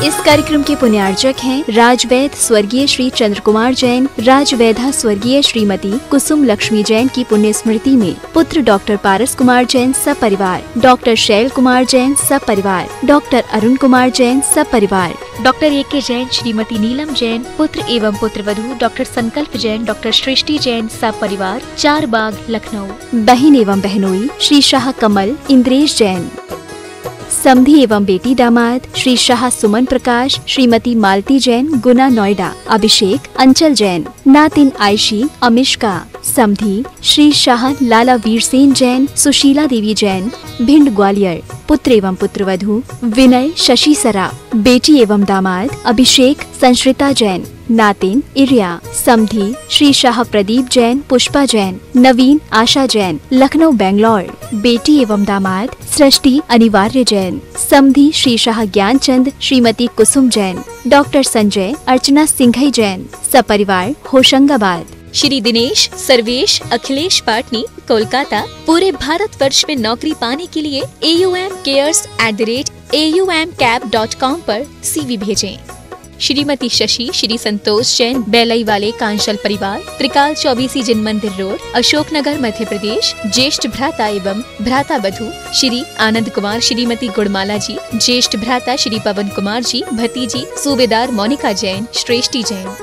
इस कार्यक्रम के पुण्यार्चक हैं राजवैद स्वर्गीय श्री चंद्र कुमार जैन, राजवैधा स्वर्गीय श्रीमती कुसुम लक्ष्मी जैन की पुण्य स्मृति में पुत्र डॉक्टर पारस कुमार जैन सपरिवार, डॉक्टर शैल कुमार जैन सपरिवार, डॉक्टर अरुण कुमार जैन सपरिवार, डॉक्टर ए.के. जैन, श्रीमती नीलम जैन, पुत्र एवं पुत्रवधू डॉक्टर संकल्प जैन, डॉक्टर सृष्टि जैन सपरिवार, चार बाग लखनऊ। बहन एवं बहनोई श्री शाह कमल इंद्रेश जैन, समधी एवं बेटी दामाद श्री शाह सुमन प्रकाश, श्रीमती मालती जैन गुना नोएडा, अभिषेक अंचल जैन, नातिन आयशी अमिष्का, समधी श्री शाह लाला वीरसेन जैन, सुशीला देवी जैन भिंड ग्वालियर, पुत्र एवं पुत्रवधू विनय शशि सराफ, बेटी एवं दामाद अभिषेक संश्रिता जैन, नातिन इरिया, समधी श्री शाह प्रदीप जैन पुष्पा जैन, नवीन आशा जैन लखनऊ बेंगलोर, बेटी एवं दामाद सृष्टि अनिवार्य जैन, समधी श्री शाह ज्ञानचंद श्रीमती कुसुम जैन, डॉक्टर संजय अर्चना सिंघई जैन सपरिवार होशंगाबाद। श्री दिनेश सर्वेश अखिलेश पाटनी कोलकाता, पूरे भारतवर्ष में नौकरी पाने के लिए aumcares@aumcap.com पर CV भेजें। श्रीमती शशि श्री संतोष जैन बेलई वाले कांशल परिवार, त्रिकाल 24 जिन मंदिर रोड, अशोकनगर मध्य प्रदेश, ज्येष्ठ भ्राता एवं भ्राता वधू श्री आनंद कुमार श्रीमती गुड़माला जी, ज्येष्ठ भ्राता श्री पवन कुमार जी, भतीजी सूबेदार मोनिका जैन श्रेष्ठी जैन,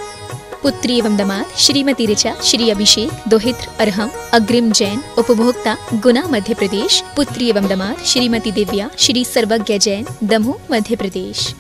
पुत्री एवं दामाद श्रीमती ऋचा श्री अभिषेक दोहित्र अरहम अग्रिम जैन उपभोक्ता गुना मध्य प्रदेश, पुत्री एवं दामाद श्रीमती दिव्या श्री सर्वज्ञ जैन दमोह मध्य प्रदेश।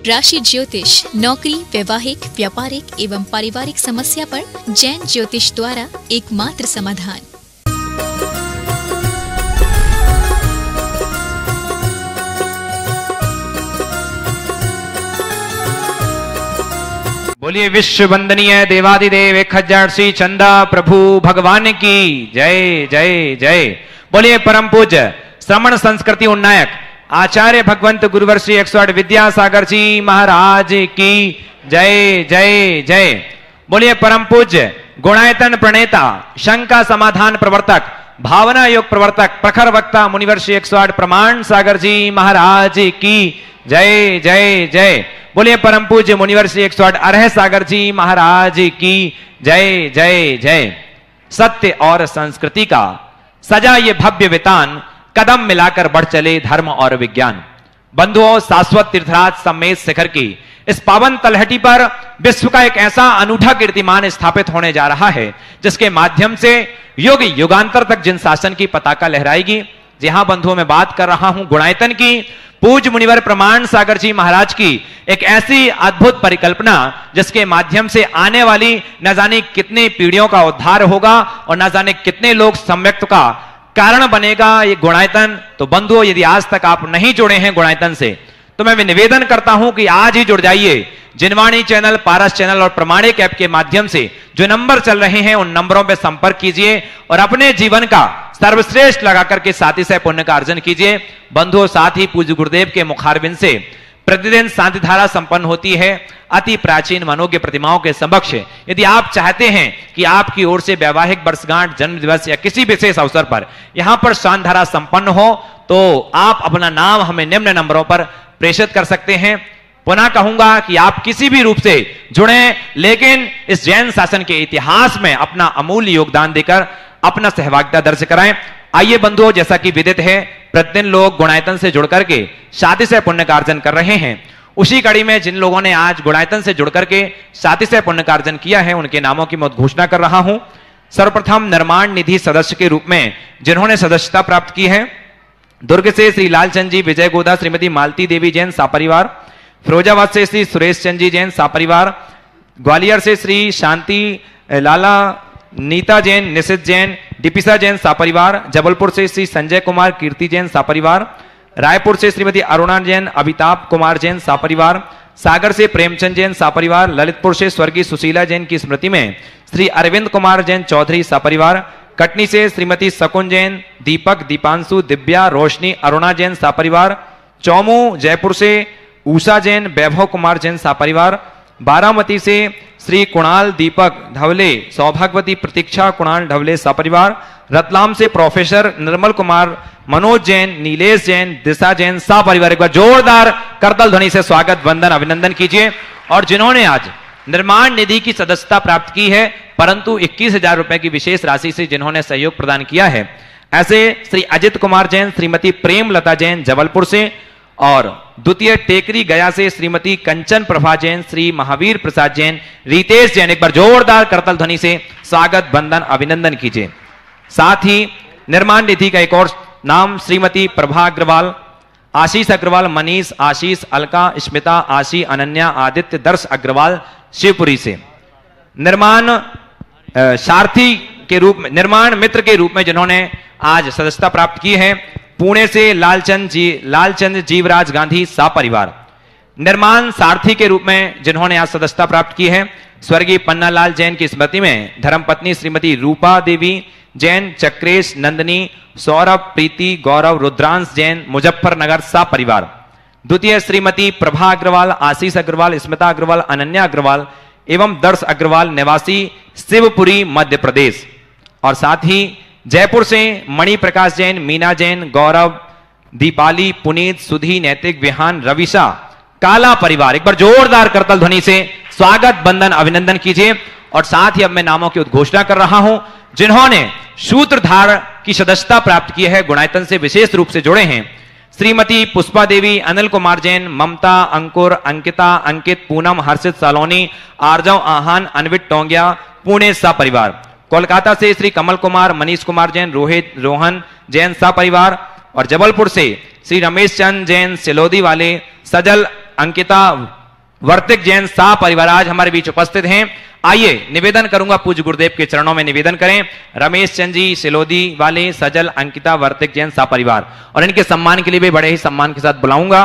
राशि ज्योतिष, नौकरी, वैवाहिक, व्यापारिक एवं पारिवारिक समस्या पर जैन ज्योतिष द्वारा एकमात्र समाधान। बोलिए विश्व वंदनीय देवादिदेव 1000 श्री चंदा प्रभु भगवान की जय जय जय। बोलिए परम पूज्य श्रमण संस्कृति उन्नायक आचार्य भगवंत गुरुवर श्री 108 विद्यासागर जी महाराज की जय जय जय। बोलिए परम पूज्य गुणायतन प्रणेता, शंका समाधान प्रवर्तक, भावना योग प्रवर्तक, प्रखर वक्ता मुनिवर श्री 108 प्रमाण सागर जी महाराज की जय जय जय। बोलिए परम पूज्य मुनिवर श्री 108 अरह सागर जी महाराज की जय जय जय। सत्य और संस्कृति का सजा ये भव्य वितान, कदम मिलाकर बढ़ चले धर्म और विज्ञान। बंधुओं, शाश्वत तीर्थराज सम्मेद शिखर की इस पावन तलहटी पर विश्व का एक ऐसा अनूठा कीर्तिमान स्थापित होने जा रहा है जिसके माध्यम से युग युगांतर तक जिन शासन की पताका लहराएगी। जी हां बंधुओं, मैं बात कर रहा हूं गुणायतन की, पूज्य मुनिवर प्रमाण सागर जी महाराज की एक ऐसी अद्भुत परिकल्पना जिसके माध्यम से आने वाली न जाने कितनी पीढ़ियों का उद्धार होगा और न जाने कितने लोग सम्यक्त का कारण बनेगा ये गुणायतन। तो बंधुओं, यदि आज तक आप नहीं जुड़े हैं गुणायतन से तो मैं निवेदन करता हूं कि आज ही जुड़ जाइए। जिनवाणी चैनल, पारस चैनल और प्रमाणिक ऐप के माध्यम से जो नंबर चल रहे हैं उन नंबरों पर संपर्क कीजिए और अपने जीवन का सर्वश्रेष्ठ लगा करके साथी से पुण्य का अर्जन कीजिए। बंधुओं, साथ ही पूज्य गुरुदेव के मुखारबिंद से प्रतिदिन शांति धारा संपन्न होती है अति प्राचीन मनोज्ञ प्रतिमाओं के समक्ष। यदि आप चाहते हैं कि आपकी ओर से वैवाहिक वर्षगांठ, जन्म दिवस या किसी विशेष अवसर पर यहां पर शांति धारा संपन्न हो तो आप अपना नाम हमें निम्न नंबरों पर प्रेषित कर सकते हैं। पुनः कहूंगा कि आप किसी भी रूप से जुड़ें, लेकिन इस जैन शासन के इतिहास में अपना अमूल्य योगदान देकर अपना सहभागिता दर्ज कराएं। आइए बंधुओं, जैसा कि विदित है प्रतिदिन लोग गुणायतन से जुड़ करके शादी से पुण्य का अर्जन कर रहे हैं। उसी कड़ी में जिन लोगों ने आज गुणायतन से जुड़ करके शादी से पुण्य का अर्जन किया है उनके नामों की मैं घोषणा कर रहा हूं। सर्वप्रथम निर्माण निधि सदस्य के रूप में जिन्होंने सदस्यता प्राप्त की है, दुर्ग से श्री लालचंद जी विजय गोदा श्रीमती मालती देवी जैन सापरिवार, फिरोजाबाद से श्री सुरेश चंद जी जैन सापरिवार, ग्वालियर से श्री शांति लाला नीता जैन, निशित जैन, दीपिसा जैन सापरिवार, जबलपुर से श्री संजय कुमार कीर्ति जैन सापरिवार, रायपुर से श्रीमती अरुणा जैन अमिताभ कुमार जैन सापरिवार, सागर से प्रेमचंद जैन सापरिवार, ललितपुर से स्वर्गीय सुशीला जैन की स्मृति में श्री अरविंद कुमार जैन चौधरी सापरिवार, कटनी से श्रीमती शकुन जैन, दीपक, दीपांशु, दिव्या, रोशनी, अरुणा जैन सापरिवार। चौमू जयपुर से उषा जैन, वैभव कुमार जैन सापरिवार। बारामती से श्री कुणाल दीपक ढवले, सौभाग्यवती प्रतीक्षा कुणाल ढवले सापरिवार। रतलाम से प्रोफेसर निर्मल कुमार, मनोज जैन, नीलेश जैन, दिशा जैन सापरिवार। एक बार जोरदार करतल ध्वनि से स्वागत, वंदन, अभिनंदन कीजिए। और जिन्होंने आज निर्माण निधि की सदस्यता प्राप्त की है, परंतु 21,000 रुपए की विशेष राशि से जिन्होंने सहयोग प्रदान किया है, ऐसे श्री अजित कुमार जैन, श्रीमती प्रेमलता जैन जबलपुर से, और द्वितीय टेकरी गया से श्रीमती कंचन प्रभा जैन, श्री महावीर प्रसाद जैन, रितेश जैन। एक बार जोरदार करतल ध्वनि से स्वागत, वंदन, अभिनंदन कीजिए। साथ ही निर्माण निधि का एक और नाम श्रीमती प्रभा अग्रवाल, आशीष अग्रवाल, मनीष, आशीष, अलका, स्मिता, आशी, अनन्या, आदित्य, दर्श अग्रवाल शिवपुरी से। निर्माण सारथी के रूप में, निर्माण मित्र के रूप में जिन्होंने आज सदस्यता प्राप्त की है, पुणे से लालचंद जीवराज गांधी सापरिवार। निर्माण सारथी के रूप में जिन्होंने आज सदस्यता प्राप्त की है, स्वर्गीय पन्नालाल जैन की स्मृति में धर्मपत्नी श्रीमती रूपा देवी जैन, चक्रेश, नंदनी, सौरभ, प्रीति, गौरव, रुद्रांश जैन मुजफ्फरनगर सापरिवार। द्वितीय श्रीमती प्रभा अग्रवाल, आशीष अग्रवाल, स्मिता अग्रवाल, अनन्या अग्रवाल एवं दर्श अग्रवाल निवासी शिवपुरी मध्य प्रदेश। और साथ ही जयपुर से मणि प्रकाश जैन, मीना जैन, गौरव, दीपाली, पुनीत, सुधी, नैतिक, विहान, रविशा काला परिवार। एक बार जोरदार करतल ध्वनि से स्वागत, बंधन, अभिनंदन कीजिए। और साथ ही अब मैं नामों की उद्घोषणा कर रहा हूं जिन्होंने सूत्रधार की सदस्यता प्राप्त की है, गुणायतन से विशेष रूप से जुड़े हैं। श्रीमती पुष्पा देवी, अनिल कुमार जैन, ममता, अंकुर, अंकिता, अंकित, पूनम, हर्षित सालोनी, आर्जव आहान, अनवित टोंगिया, पुणे सपरिवार। कोलकाता से श्री कमल कुमार, मनीष कुमार जैन, रोहित, रोहन जैन सपरिवार। और जबलपुर से श्री रमेश चंद जैन, सिलोदी वाले, सजल, अंकिता, वर्तिक जैन सपरिवार आज हमारे बीच उपस्थित हैं। आइए निवेदन करूंगा, पूज्य गुरुदेव के चरणों में निवेदन करें। रमेश चंद जी, सिलोदी वाले, सजल, अंकिता, वर्तिक जैन सपरिवार। और इनके सम्मान के लिए भी बड़े ही सम्मान के साथ बुलाऊंगा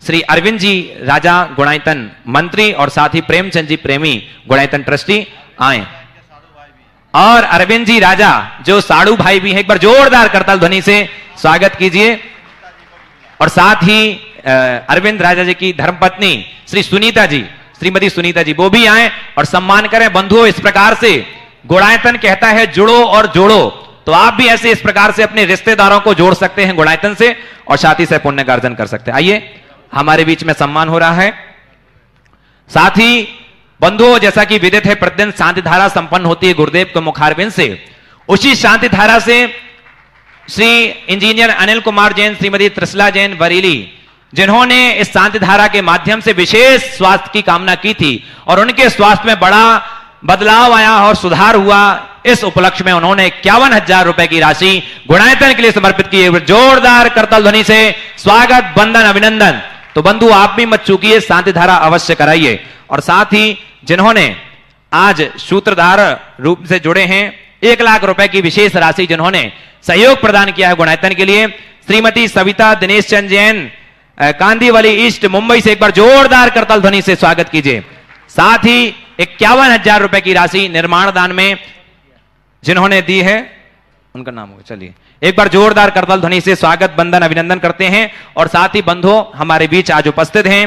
श्री अरविंद जी राजा, गुणायतन मंत्री, और साथ ही प्रेमचंद जी प्रेमी, गुणायतन ट्रस्टी आए। और अरविंद जी राजा जो साड़ू भाई भी हैं, एक बार जोरदार करताल ध्वनि से स्वागत कीजिए। और साथ ही अरविंद राजा जी की धर्मपत्नी श्री सुनीता जी, श्रीमती सुनीता जी, वो भी आए और सम्मान करें। बंधुओं, इस प्रकार से गुणायतन कहता है जुड़ो और जोड़ो, तो आप भी ऐसे इस प्रकार से अपने रिश्तेदारों को जोड़ सकते हैं गुणायतन से, और साथ ही से पुण्य का अर्जन कर सकते हैं। आइए, हमारे बीच में सम्मान हो रहा है। साथ ही बंधुओं, जैसा कि विदित है, प्रतिदिन शांति धारा संपन्न होती है गुरुदेव के मुखारबिंद से। उसी शांति धारा से श्री इंजीनियर अनिल कुमार जैन, श्रीमती त्रिशला जैन बरेली, जिन्होंने इस शांति धारा के माध्यम से विशेष स्वास्थ्य की कामना की थी और उनके स्वास्थ्य में बड़ा बदलाव आया और सुधार हुआ, इस उपलक्ष्य में उन्होंने 51,000 रुपए की राशि गुणायतन के लिए समर्पित की है। जोरदार करताल ध्वनि से स्वागत, वंदन, अभिनंदन। तो बंधु, आप भी मत चूकिए, शांति धारा अवश्य कराइए। और साथ ही जिन्होंने आज सूत्रधार रूप से जुड़े हैं, 1 लाख रुपए की विशेष राशि जिन्होंने सहयोग प्रदान किया है गुणायतन के लिए, श्रीमती सविता दिनेश चंद जैन, कांदीवली ईस्ट, मुंबई से, एक बार जोरदार करताल ध्वनि से स्वागत कीजिए। साथ ही 51,000 रुपए की राशि निर्माण दान में जिन्होंने दी है, उनका नाम होगा, चलिए एक बार जोरदार करताल ध्वनि से स्वागत, बंधन, अभिनंदन करते हैं। और साथ ही बंधुओं, हमारे बीच आज उपस्थित हैं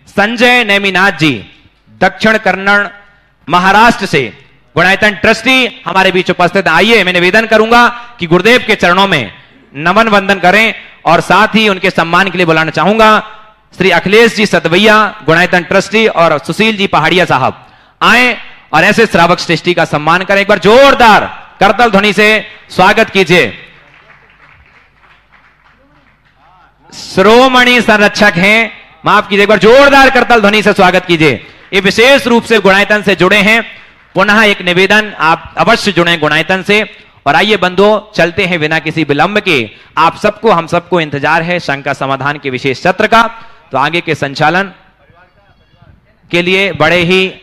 संजय नेमिनाथ जी, दक्षिण कन्नड़ महाराष्ट्र से, गुणायतन ट्रस्टी हमारे बीच उपस्थित। आइए, मैं निवेदन करूंगा कि गुरुदेव के चरणों में नमन वंदन करें। और साथ ही उनके सम्मान के लिए बुलाना चाहूंगा श्री अखिलेश जी सतवैया, गुणायतन ट्रस्टी, और सुशील जी पहाड़िया साहब आए और ऐसे श्रावक श्रेष्ठी का सम्मान करें। एक बार जोरदार करताल ध्वनि से स्वागत कीजिए। श्रोमणी संरक्षक हैं, माफ कीजिए, एक बार जोरदार करताल ध्वनि से स्वागत कीजिए। ये विशेष रूप से गुणायतन से जुड़े हैं। पुनः एक निवेदन, आप अवश्य जुड़ें गुणायतन से। और आइए बंधुओं, चलते हैं बिना किसी विलंब के। आप सबको, हम सबको इंतजार है शंका समाधान के विशेष सत्र का, तो आगे के संचालन के लिए बड़े ही,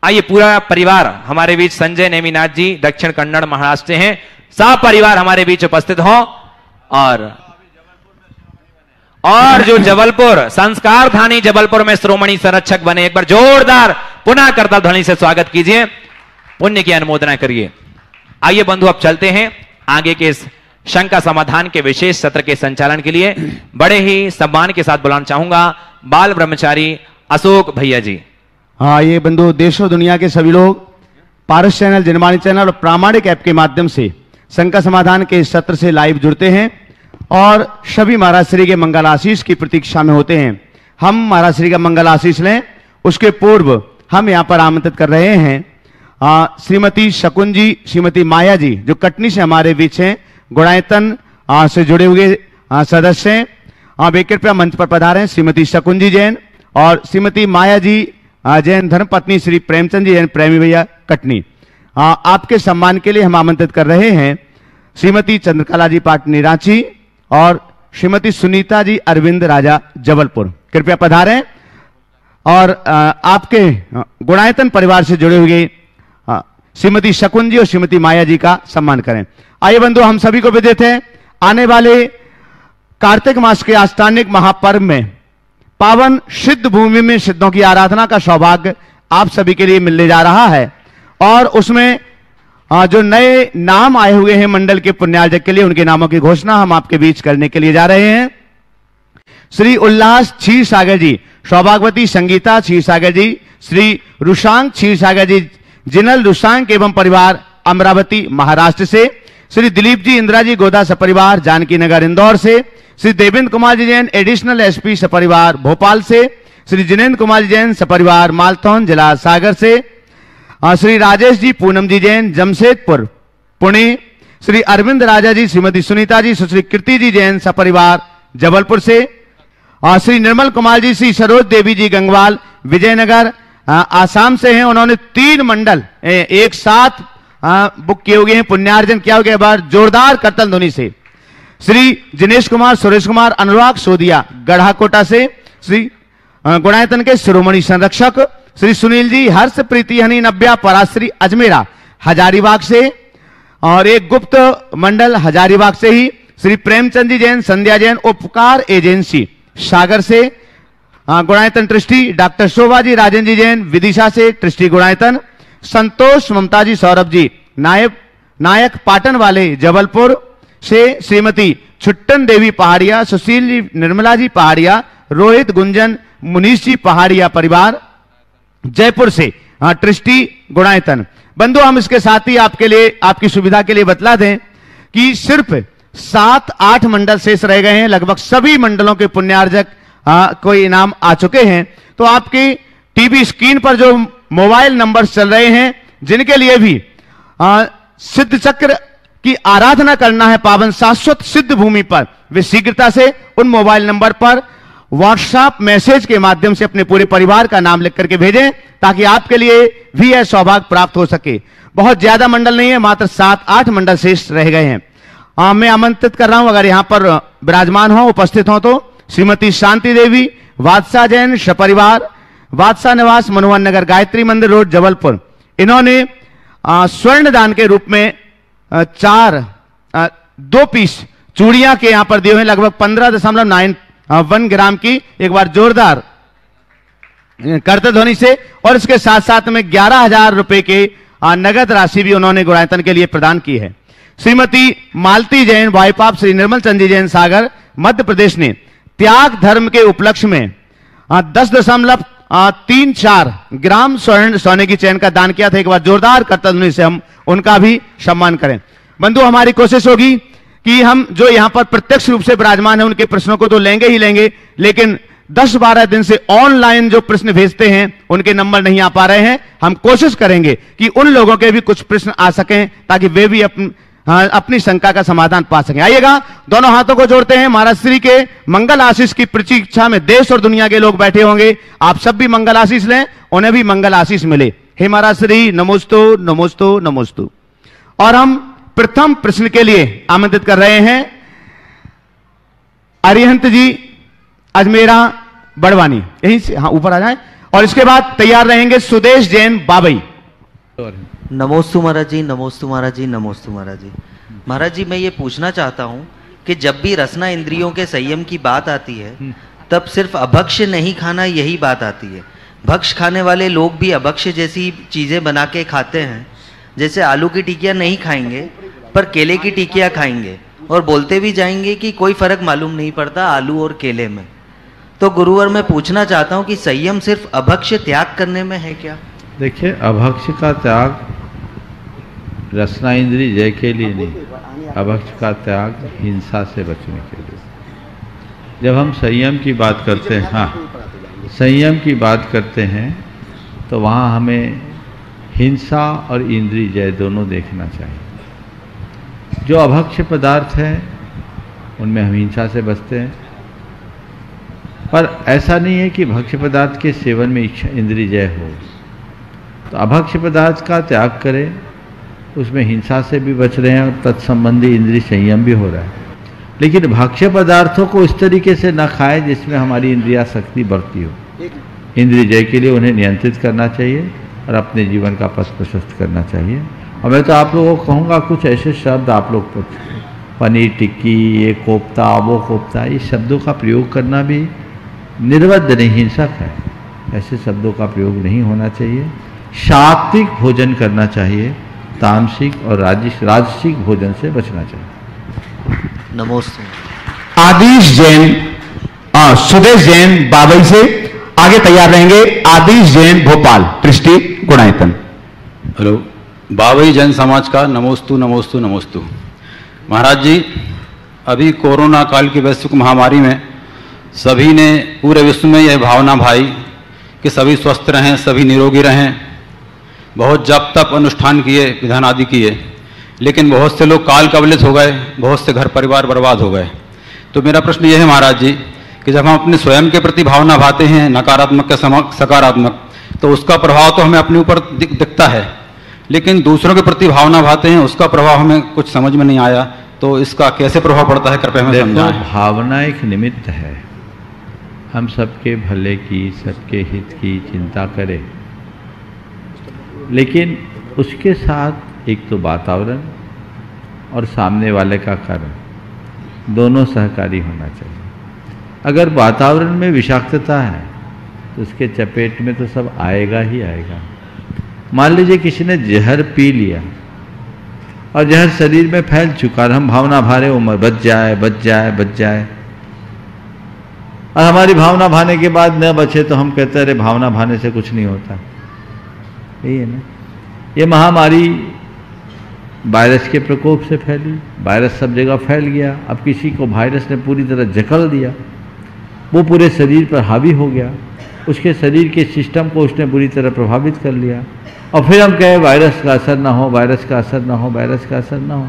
आइए पूरा परिवार हमारे बीच, संजय नेमिनाथ जी दक्षिण कन्नड़ महाराष्ट्र से हैं, सपरिवार हमारे बीच उपस्थित हो। और जो जबलपुर, संस्कार थानी जबलपुर में श्रोमणी संरक्षक बने, एक बार जोरदार पुनः करताल ध्वनि से स्वागत कीजिए, पुण्य की अनुमोदना करिए। आइए बंधु अब चलते हैं आगे के इस शंका समाधान के विशेष सत्र के संचालन के लिए बड़े ही सम्मान के साथ बुलाना चाहूंगा बाल ब्रह्मचारी अशोक भैया जी। हाँ, ये बंधु देश और दुनिया के सभी लोग पारस चैनल, जनवाणी चैनल और प्रामाणिक ऐप के माध्यम से शंका समाधान के इस सत्र से लाइव जुड़ते हैं और सभी महाराज श्री के मंगल आशीष की प्रतीक्षा में होते हैं। हम महाराज श्री का मंगल आशीष लें, उसके पूर्व हम यहाँ पर आमंत्रित कर रहे हैं श्रीमती शकुन जी, श्रीमती माया जी, जो कटनी से हमारे बीच हैं, गुणायतन से जुड़े हुए सदस्य हैं। वे कृपया मंच पर पधारें। श्रीमती शकुन जी जैन और श्रीमती माया जी जैन, धर्मपत्नी श्री प्रेमचंद जी जैन, प्रेमी भैया, कटनी। आपके सम्मान के लिए हम आमंत्रित कर रहे हैं श्रीमती चंद्रकला जी पाटनी, रांची, और श्रीमती सुनीता जी अरविंद राजा, जबलपुर। कृपया पधारें और आपके गुणायतन परिवार से जुड़े हुए श्रीमती शकुन जी और श्रीमती माया जी का सम्मान करें। आइए बंधु, हम सभी को विदित है आने वाले कार्तिक मास के आस्थानिक महापर्व में पावन सिद्ध भूमि में सिद्धों की आराधना का सौभाग्य आप सभी के लिए मिलने जा रहा है। और उसमें जो नए नाम आए हुए हैं मंडल के पुण्यार्जक के लिए, उनके नामों की घोषणा हम आपके बीच करने के लिए जा रहे हैं। श्री उल्लास क्षीर सागर जी, सौभाग्यवती संगीता क्षीर सागर जी, श्री रुशांक क्षीर सागर जी, जिनल रुशांक एवं परिवार, अमरावती, महाराष्ट्र से, श्री दिलीप जी इंदिरा जी गोदा सपरिवार, जानकी नगर, इंदौर से, श्री देवेंद्र कुमार जी जैन, एडिशनल एसपी सपरिवार, भोपाल से, श्री जिनेन्द्र कुमार जी जैन सपरिवार, मालथौन, जिला सागर से, श्री राजेश जी पूनम जी जैन, जमशेदपुर, पुणे, श्री अरविंद राजा जी, श्रीमती सुनीता जी, सुश्री कीर्ति जी जैन सपरिवार, जबलपुर से, श्री निर्मल कुमार जी, श्री सरोज देवी जी गंगवाल, विजयनगर, आसाम से हैं। उन्होंने 3 मंडल एक साथ बुक किए हुए हैं। पुण्यार्जन क्या हो गया बार जोरदार करतल ध्वनि से। श्री जिनेश कुमार, सुरेश कुमार, अनुराग सोदिया, गढ़ाकोटा से, श्री गुणायतन के शिरोमणि संरक्षक श्री सुनील जी, हर्ष प्रीति हनी नब्या पराश्री, अजमेरा, हजारीबाग से, और एक गुप्त मंडल हजारीबाग से ही श्री प्रेमचंद जी जैन, संध्या जैन, उपकार एजेंसी, सागर से, गुणायतन ट्रस्टी डॉक्टर शोभा जी राजेंद्र जी जैन, विदिशा से, ट्रस्टी गुणायतन, संतोष ममता जी सौरभ जी, नायक पाटन वाले, जबलपुर से, श्रीमती छुट्टन देवी पहाड़िया, सुशील जी, निर्मला जी पहाड़िया, रोहित गुंजन, मुनीष जी पहाड़िया परिवार, जयपुर से, ट्रस्टी गुणायतन। बंधु, हम इसके साथ ही आपके लिए, आपकी सुविधा के लिए बतला दें कि सिर्फ 7-8 मंडल शेष रह गए हैं। लगभग सभी मंडलों के पुण्यार्जक कोई इनाम आ चुके हैं। तो आपकी टीवी स्क्रीन पर जो मोबाइल नंबर चल रहे हैं, जिनके लिए भी सिद्ध चक्र की आराधना करना है पावन शाश्वत सिद्ध भूमि पर, वे शीघ्रता से उन मोबाइल नंबर पर व्हाट्सएप मैसेज के माध्यम से अपने पूरे परिवार का नाम लिख करके भेजें, ताकि आपके लिए भी यह सौभाग्य प्राप्त हो सके। बहुत ज्यादा मंडल नहीं है, मात्र 7-8 मंडल शेष रह गए हैं। मैं आमंत्रित कर रहा हूं, अगर यहां पर विराजमान हो, उपस्थित हो, तो श्रीमती शांति देवी, वात्सा जैन सपरिवार, वात्सा निवास, मनोहर नगर, गायत्री मंदिर रोड, जबलपुर। इन्होंने स्वर्ण दान के रूप में 2 पीस चूड़ियां के यहां पर दिए हुए, लगभग 15.91 ग्राम की। एक बार जोरदार करतल ध्वनि से। और इसके साथ साथ में 11,000 रुपए के नगद राशि भी उन्होंने गुणायतन के लिए प्रदान की है। श्रीमती मालती जैन, वाइपाप श्री निर्मल चंद जी जैन, सागर, मध्य प्रदेश ने त्याग धर्म के उपलक्ष्य में 10.34 ग्राम सोने की चैन का दान किया था। एक बार जोरदार करतल ध्वनि से हम उनका भी सम्मान करें। बंधु, हमारी कोशिश होगी कि हम जो यहां पर प्रत्यक्ष रूप से विराजमान है, उनके प्रश्नों को तो लेंगे ही लेंगे, लेकिन 10-12 दिन से ऑनलाइन जो प्रश्न भेजते हैं, उनके नंबर नहीं आ पा रहे हैं। हम कोशिश करेंगे कि उन लोगों के भी कुछ प्रश्न आ सकें, ताकि वे भी अपनी शंका का समाधान पा सकें। आइएगा, दोनों हाथों को जोड़ते हैं। महाराज श्री के मंगल आशीष की प्रतीक्षा में देश और दुनिया के लोग बैठे होंगे। आप सब भी मंगल आशीष लें, उन्हें भी मंगल आशीष मिले। हे महाराज श्री, नमोस्तु नमोस्तु नमोस्तु। और हम प्रथम प्रश्न के लिए आमंत्रित कर रहे हैं अरिहंत जी, अजमेरा, बड़वानी, यहीं से ऊपर आ जाएं। और इसके बाद तैयार रहेंगे सुदेश जैन, बाबई। नमोस्तु महाराज जी, नमोस्तु महाराज जी, नमोस्तु महाराज जी। महाराज जी, मैं ये पूछना चाहता हूँ कि जब भी रसना इंद्रियों के संयम की बात आती है, तब सिर्फ अभक्ष्य नहीं खाना यही बात आती है। भक्ष्य खाने वाले लोग भी अभक्ष्य जैसी चीजें बना के खाते हैं। जैसे आलू की टिकिया नहीं खाएंगे पर केले की टिकिया खाएंगे, और बोलते भी जाएंगे कि कोई फर्क मालूम नहीं पड़ता आलू और केले में। तो गुरुवर मैं पूछना चाहता हूँ कि संयम सिर्फ अभक्ष्य त्याग करने में है क्या? देखिए, अभक्ष्य का त्याग रसना इंद्रिय जय के लिए नहीं, अभक्ष्य का त्याग हिंसा से बचने के लिए। जब हम संयम की बात करते हैं, हाँ, संयम की बात करते हैं, तो वहाँ हमें हिंसा और इंद्रिय जय दोनों देखना चाहिए। जो अभक्ष्य पदार्थ हैं उनमें हम हिंसा से बचते हैं, पर ऐसा नहीं है कि भक्ष्य पदार्थ के सेवन में इच्छा इंद्रिय जय हो। तो अभक्ष्य पदार्थ का त्याग करें, उसमें हिंसा से भी बच रहे हैं और तत्संबंधी इंद्रिय संयम भी हो रहा है। लेकिन भक्ष्य पदार्थों को इस तरीके से न खाएं जिसमें हमारी इंद्रिया शक्ति बढ़ती हो। इंद्रिय जय के लिए उन्हें नियंत्रित करना चाहिए और अपने जीवन का पथ प्रशस्त करना चाहिए। और मैं तो आप लोगों को कहूँगा, कुछ ऐसे शब्द आप लोग पनीर टिक्की, ये कोफ्ता, वो कोफ्ता, इस शब्दों का प्रयोग करना भी निर्वध नहीं, हिंसक है। ऐसे शब्दों का प्रयोग नहीं होना चाहिए। सात्विक भोजन करना चाहिए, तामसिक और राजसिक भोजन से बचना चाहिए। नमोस्तु। आदिश जैन, सुदेश जैन बाबई से आगे तैयार रहेंगे। आदिश जैन भोपाल, दृष्टि गुणायतन। हेलो, बाबई जैन समाज का नमोस्तु नमोस्तु नमोस्तु। महाराज जी, अभी कोरोना काल की वैश्विक महामारी में सभी ने पूरे विश्व में यह भावना भाई कि सभी स्वस्थ रहें, सभी निरोगी रहें। बहुत जप तप अनुष्ठान किए, विधान आदि किए, लेकिन बहुत से लोग काल कवलित हो गए, बहुत से घर परिवार बर्बाद हो गए। तो मेरा प्रश्न यह है महाराज जी कि जब हम अपने स्वयं के प्रति भावना भाते हैं, नकारात्मक के सकारात्मक, तो उसका प्रभाव तो हमें अपने ऊपर दिखता है, लेकिन दूसरों के प्रति भावना भाते हैं, उसका प्रभाव हमें कुछ समझ में नहीं आया। तो इसका कैसे प्रभाव पड़ता है, कृपया हमें समझाएं। भावना एक निमित्त है। हम सबके भले की, सबके हित की चिंता करें, लेकिन उसके साथ एक तो वातावरण और सामने वाले का कर्म दोनों सहकारी होना चाहिए। अगर वातावरण में विषाक्तता है तो उसके चपेट में तो सब आएगा ही आएगा। मान लीजिए किसी ने जहर पी लिया और जहर शरीर में फैल चुका, और हम भावना भारे उम्र बच जाए बच जाए बच जाए, और हमारी भावना भाने के बाद न बचे तो हम कहते हैं अरे भावना भाने से कुछ नहीं होता। यही है ना, ये महामारी वायरस के प्रकोप से फैली, वायरस सब जगह फैल गया। अब किसी को वायरस ने पूरी तरह जकड़ दिया, वो पूरे शरीर पर हावी हो गया, उसके शरीर के सिस्टम को उसने बुरी तरह प्रभावित कर लिया, और फिर हम कहें वायरस का असर ना हो, वायरस का असर ना हो, वायरस का असर ना हो।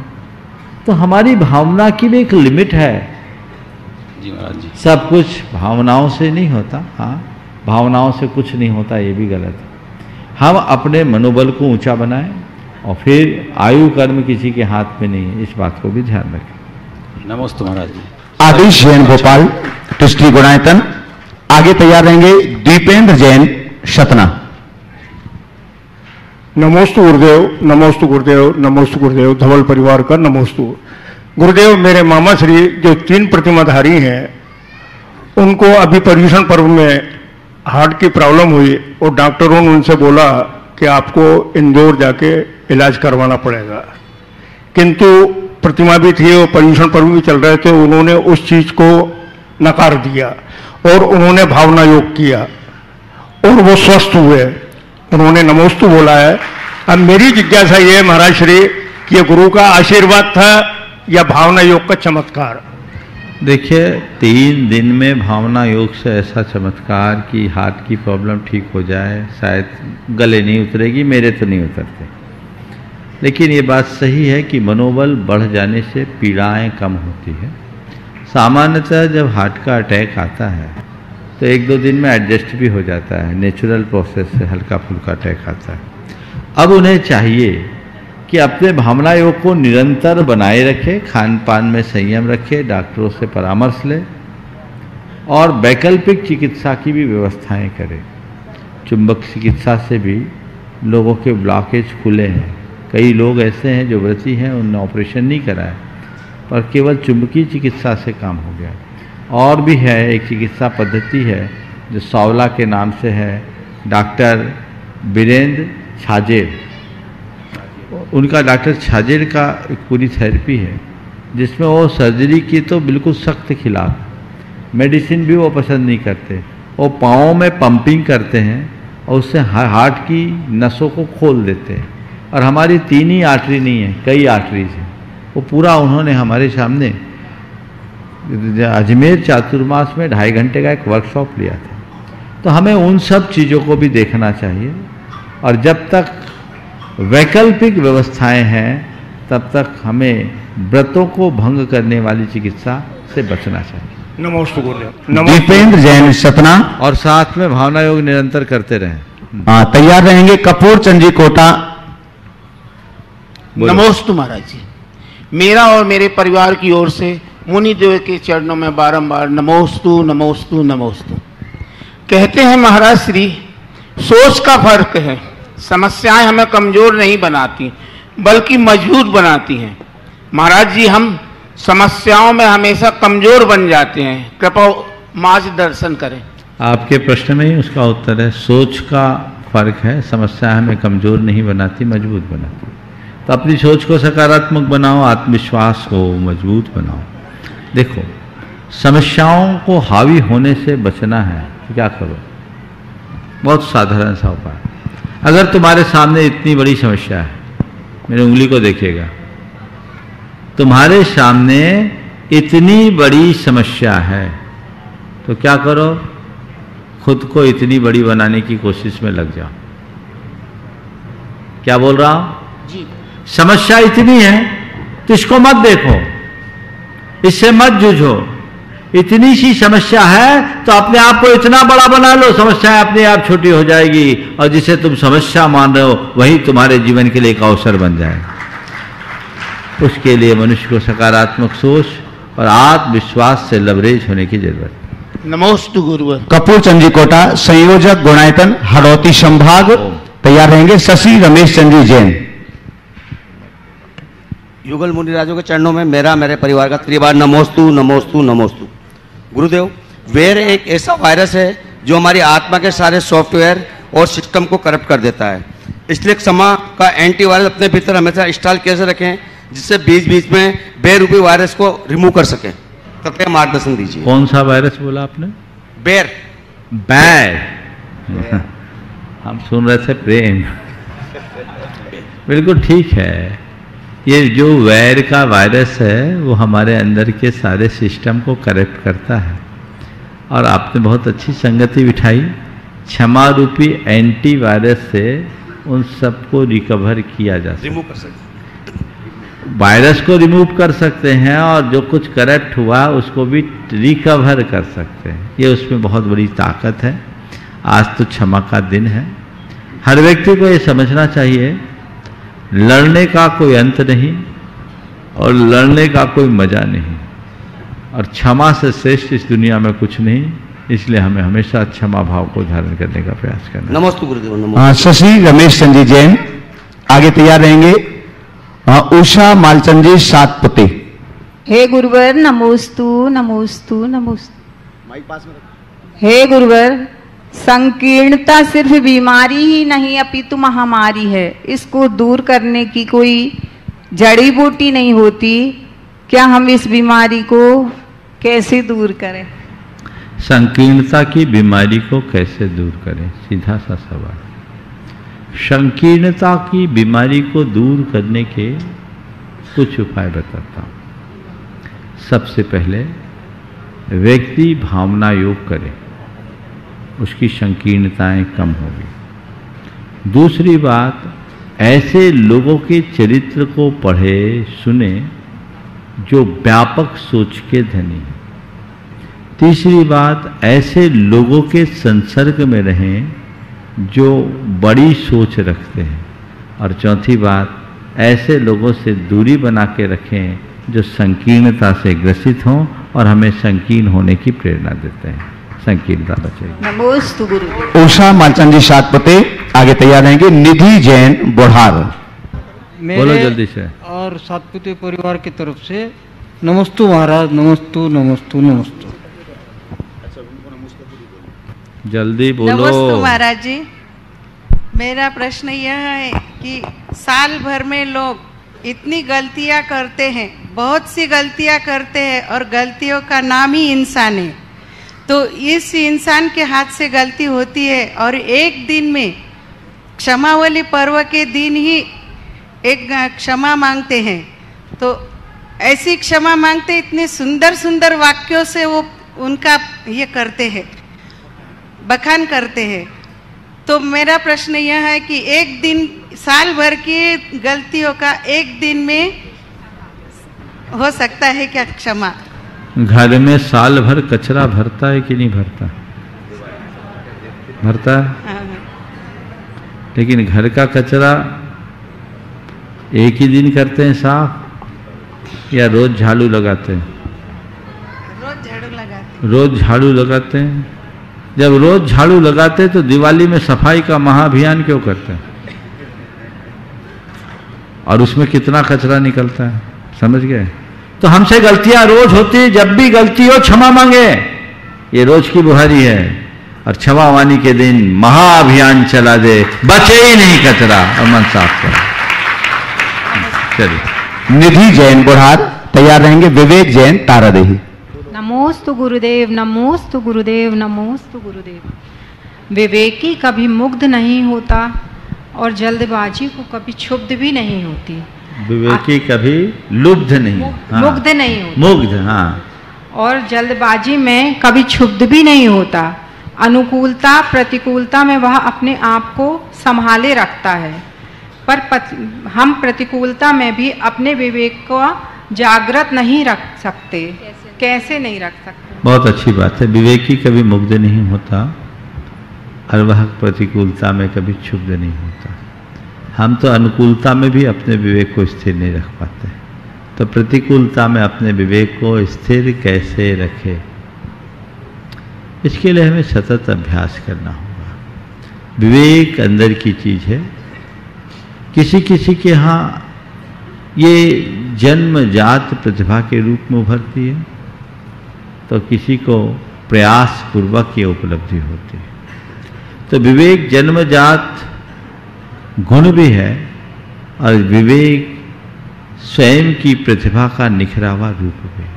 तो हमारी भावना की भी एक लिमिट है। जी महाराज जी, सब कुछ भावनाओं से नहीं होता। हाँ, भावनाओं से कुछ नहीं होता, ये भी गलत है। हम अपने मनोबल को ऊंचा बनाएं, और फिर आयु कर्म किसी के हाथ में नहीं है, इस बात को भी ध्यान रखें। नमस्ते महाराज जी। आदिश जैन भोपाल, दृष्टि गुणायतन। आगे तैयार रहेंगे दीपेंद्र जैन सतना। नमोस्तु गुरुदेव, नमोस्तु गुरुदेव, नमोस्तु गुरुदेव, धवल परिवार का नमोस्तु। गुरुदेव, मेरे मामा श्री जो 3 प्रतिमाधारी हैं, उनको अभी पर्यूषण पर्व में हार्ट की प्रॉब्लम हुई और डॉक्टरों ने उनसे बोला कि आपको इंदौर जाके इलाज करवाना पड़ेगा। किंतु प्रतिमा भी थी और पर्यूषण पर्व भी चल रहे थे, उन्होंने उस चीज को नकार दिया और उन्होंने भावना योग किया और वो स्वस्थ हुए। उन्होंने नमोस्तु बोला है। अब मेरी जिज्ञासा ये है महाराज श्री कि ये गुरु का आशीर्वाद था या भावना योग का चमत्कार? देखिए, 3 दिन में भावना योग से ऐसा चमत्कार कि हार्ट की प्रॉब्लम ठीक हो जाए, शायद गले नहीं उतरेगी, मेरे तो नहीं उतरते। लेकिन ये बात सही है कि मनोबल बढ़ जाने से पीड़ाएं कम होती है। सामान्यतः जब हार्ट का अटैक आता है तो 1-2 दिन में एडजस्ट भी हो जाता है, नेचुरल प्रोसेस से हल्का फुल्का अटैक आता है। अब उन्हें चाहिए कि अपने भावना योग को निरंतर बनाए रखें, खान पान में संयम रखें, डॉक्टरों से परामर्श लें और वैकल्पिक चिकित्सा की भी व्यवस्थाएं करें। चुंबक चिकित्सा से भी लोगों के ब्लॉकेज खुले हैं। कई लोग ऐसे हैं जो व्रती हैं, उन्होंने ऑपरेशन नहीं कराया, पर केवल चुंबकीय चिकित्सा से काम हो गया। और भी है, एक चिकित्सा पद्धति है जो सावला के नाम से है, डॉक्टर वीरेंद्र छाजेर, उनका डॉक्टर छाजेड़ का एक पूरी थेरेपी है जिसमें वो सर्जरी की तो बिल्कुल सख्त खिलाफ, मेडिसिन भी वो पसंद नहीं करते। वो पाँव में पंपिंग करते हैं और उससे हार्ट की नसों को खोल देते हैं। और हमारी 3 ही आर्टरी नहीं है, कई आर्टरीज हैं। वो पूरा उन्होंने हमारे सामने अजमेर चातुर्मास में 2.5 घंटे का एक वर्कशॉप लिया था। तो हमें उन सब चीज़ों को भी देखना चाहिए और जब तक वैकल्पिक व्यवस्थाएं हैं तब तक हमें व्रतों को भंग करने वाली चिकित्सा से बचना चाहिए। नमोस्तु गुरुदेव। दीपेंद्र जैन सतना और साथ में भावना योग निरंतर करते रहें। तैयार रहेंगे। कपूर चंदी कोटा। नमोस्तु महाराज जी, मेरा और मेरे परिवार की ओर से मुनि देव के चरणों में बारंबार नमोस्तु नमोस्तु नमोस्तु। कहते हैं महाराज श्री, सोच का फर्क है। समस्याएं हमें कमजोर नहीं बनाती बल्कि मजबूत बनाती हैं। महाराज जी, हम समस्याओं में हमेशा कमजोर बन जाते हैं, कृपा मार्गदर्शन करें। आपके प्रश्न में ही उसका उत्तर है, सोच का फर्क है। समस्या हमें कमजोर नहीं बनाती, मजबूत बनाती। तो अपनी सोच को सकारात्मक बनाओ, आत्मविश्वास को मजबूत बनाओ। देखो, समस्याओं को हावी होने से बचना है तो क्या करो? बहुत साधारण सा उपाय। अगर तुम्हारे सामने इतनी बड़ी समस्या है, मेरी उंगली को देखिएगा, तुम्हारे सामने इतनी बड़ी समस्या है तो क्या करो? खुद को इतनी बड़ी बनाने की कोशिश में लग जाओ। क्या बोल रहा हूं जी? समस्या इतनी है तो इसको मत देखो, इससे मत जूझो। इतनी सी समस्या है तो अपने आप को इतना बड़ा बना लो, समस्या अपने आप छोटी हो जाएगी और जिसे तुम समस्या मान रहे हो वही तुम्हारे जीवन के लिए एक अवसर बन जाएगा। उसके लिए मनुष्य को सकारात्मक सोच और आत्मविश्वास से लबरेज होने की जरूरत है। नमोस्तु गुरुवर। कपूर चंदी कोटा संयोजक गुणायतन हड़ौती संभाग। तैयार रहेंगे। शशि रमेश चंद्र जैन। युगल मुनिराजों के चरणों में मेरा, मेरे परिवार का त्रिबार नमोस्तु नमोस्तु नमोस्तु। गुरुदेव, वेर एक ऐसा वायरस है जो हमारी आत्मा के सारे सॉफ्टवेयर और सिस्टम को करप्ट कर देता है। इसलिए क्षमा का एंटीवायरस अपने भीतर हमेशा इंस्टॉल कैसे रखें जिससे बीच बीच में बेरूपी वायरस को रिमूव कर सकें? कृपया मार्गदर्शन दीजिए। कौन सा वायरस बोला आपने? बेर। बैर। हम सुन रहे थे प्रेम। बिल्कुल ठीक है। ये जो वैर का वायरस है वो हमारे अंदर के सारे सिस्टम को करेक्ट करता है। और आपने बहुत अच्छी संगति बिठाई। क्षमा रूपी एंटी वायरस से उन सबको रिकवर किया जा सकता है। रिमूव कर सकते हैं। वायरस को रिमूव कर सकते हैं और जो कुछ करप्ट हुआ उसको भी रिकवर कर सकते हैं। ये उसमें बहुत बड़ी ताकत है। आज तो क्षमा का दिन है। हर व्यक्ति को ये समझना चाहिए, लड़ने का कोई अंत नहीं और लड़ने का कोई मजा नहीं, और क्षमा से श्रेष्ठ इस दुनिया में कुछ नहीं। इसलिए हमें हमेशा क्षमा भाव को धारण करने का प्रयास करना। नमस्ते गुरुदेव। शशि रमेश चंद्र जैन आगे तैयार रहेंगे। उषा मालचंदी सातपुते। हे गुरुवर नमोस्तु नमोस्तु नमोस्तु। हे गुरुवर, संकीर्णता सिर्फ बीमारी ही नहीं अपितु महामारी है। इसको दूर करने की कोई जड़ी बूटी नहीं होती। क्या हम इस बीमारी को कैसे दूर करें? संकीर्णता की बीमारी को कैसे दूर करें? सीधा सा सवाल। संकीर्णता की बीमारी को दूर करने के कुछ उपाय बताता हूँ। सबसे पहले व्यक्ति भावना योग करे, उसकी संकीर्णताएं कम होगी। दूसरी बात, ऐसे लोगों के चरित्र को पढ़े सुने जो व्यापक सोच के धनी हैं। तीसरी बात, ऐसे लोगों के संसर्ग में रहें जो बड़ी सोच रखते हैं। और चौथी बात, ऐसे लोगों से दूरी बना के रखें जो संकीर्णता से ग्रसित हों और हमें संकीर्ण होने की प्रेरणा देते हैं। संकीर्णता बचेगी। नमोस्तु गुरु। उषा मालचंदी सातपुते आगे तैयार रहेंगे। निधि जैन बुढ़ार। बोलो जल्दी से। और सातपुते परिवार की तरफ से नमस्तु महाराज, नमस्तु नमस्तु नमस्तु। जल्दी बोलो। नमस्तु महाराज जी। मेरा प्रश्न यह है कि साल भर में लोग इतनी गलतियां करते हैं, बहुत सी गलतियां करते हैं, और गलतियों का नाम ही इंसान है। तो इस इंसान के हाथ से गलती होती है और एक दिन में क्षमावली पर्व के दिन ही एक क्षमा मांगते हैं। तो ऐसी क्षमा मांगते इतने सुंदर सुंदर वाक्यों से वो उनका ये करते हैं, बखान करते हैं। तो मेरा प्रश्न यह है कि एक दिन, साल भर की गलतियों का एक दिन में हो सकता है क्या क्षमा? घर में साल भर कचरा भरता है कि नहीं भरता? भरता है। लेकिन घर का कचरा एक ही दिन करते हैं साफ या रोज झाड़ू लगाते हैं? रोज झाड़ू लगाते हैं। रोज झाड़ू लगाते हैं। जब रोज झाड़ू लगाते हैं तो दिवाली में सफाई का महाअभियान क्यों करते हैं? और उसमें कितना कचरा निकलता है, समझ गए? तो हमसे गलतियां रोज होती है, जब भी गलती हो क्षमा मांगे, ये रोज की बुहारी है। और क्षमा वानी के दिन महाअभियान चला दे, बचे ही नहीं कचरा और मन साफ करो। चलिए। निधि जैन बुढ़ार तैयार रहेंगे, विवेक जैन तारादेही। नमोस्तु गुरुदेव, नमोस्तु गुरुदेव, नमोस्तु गुरुदेव। विवेकी कभी मुग्ध नहीं होता और जल्दबाजी को कभी क्षुब्ध भी नहीं होती। विवेकी कभी लुब्ध नहीं, मुग्ध नहीं होता, मुग्ध, हाँ, और जल्दबाजी में कभी क्षुब्ध भी नहीं होता। अनुकूलता प्रतिकूलता में वह अपने आप को संभाले रखता है, पर हम प्रतिकूलता में भी अपने विवेक को जागृत नहीं रख सकते। कैसे नहीं रख सकते? बहुत अच्छी बात है। विवेकी कभी मुग्ध नहीं होता और वह प्रतिकूलता में कभी क्षुब्ध नहीं होता। हम तो अनुकूलता में भी अपने विवेक को स्थिर नहीं रख पाते, तो प्रतिकूलता में अपने विवेक को स्थिर कैसे रखें? इसके लिए हमें सतत अभ्यास करना होगा। विवेक अंदर की चीज है। किसी किसी के यहाँ ये जन्मजात प्रतिभा के रूप में उभरती है, तो किसी को प्रयास पूर्वक ये उपलब्धि होती है। तो विवेक जन्मजात गुण भी है और विवेक स्वयं की प्रतिभा का निखरावा रूप भी है।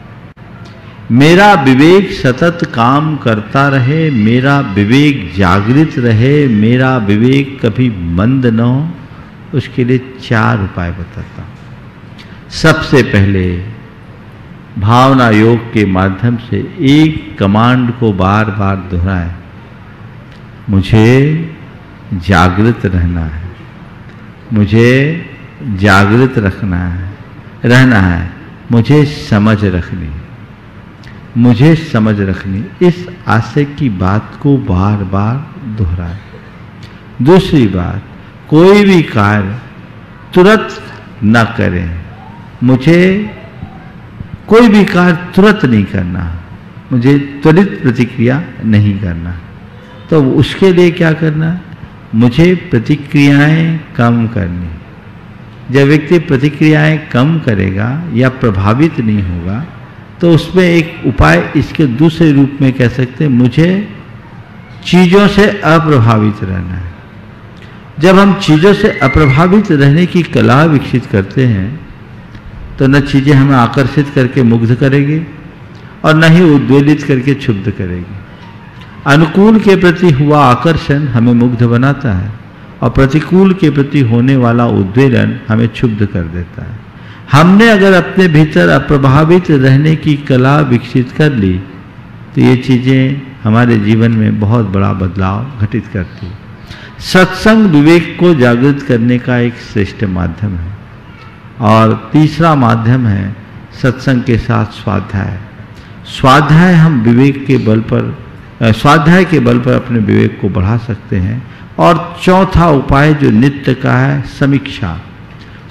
मेरा विवेक सतत काम करता रहे, मेरा विवेक जागृत रहे, मेरा विवेक कभी मंद न हो, उसके लिए 4 उपाय बताता हूं। सबसे पहले भावना योग के माध्यम से एक कमांड को बार बार दोहराएं, मुझे जागृत रहना है, मुझे जागृत रहना है, मुझे समझ रखनी है, मुझे समझ रखनी। इस आशय की बात को बार बार दोहराएं। दूसरी बात, कोई भी कार्य तुरंत न करें। मुझे कोई भी कार्य तुरंत नहीं करना, मुझे त्वरित प्रतिक्रिया नहीं करना। तो उसके लिए क्या करना? मुझे प्रतिक्रियाएं कम करनी। जब व्यक्ति प्रतिक्रियाएं कम करेगा या प्रभावित नहीं होगा, तो उसमें एक उपाय इसके दूसरे रूप में कह सकते हैं, मुझे चीज़ों से अप्रभावित रहना है। जब हम चीज़ों से अप्रभावित रहने की कला विकसित करते हैं, तो न चीज़ें हमें आकर्षित करके मुग्ध करेगी और न ही उद्वेलित करके क्षुब्ध करेगी। अनुकूल के प्रति हुआ आकर्षण हमें मुग्ध बनाता है और प्रतिकूल के प्रति होने वाला उद्वेलन हमें क्षुब्ध कर देता है। हमने अगर अपने भीतर अप्रभावित रहने की कला विकसित कर ली, तो ये चीज़ें हमारे जीवन में बहुत बड़ा बदलाव घटित करती है। सत्संग विवेक को जागृत करने का एक श्रेष्ठ माध्यम है। और तीसरा माध्यम है सत्संग के साथ स्वाध्याय। स्वाध्याय हम विवेक के बल पर, स्वाध्याय के बल पर अपने विवेक को बढ़ा सकते हैं। और चौथा उपाय जो नित्य का है, समीक्षा।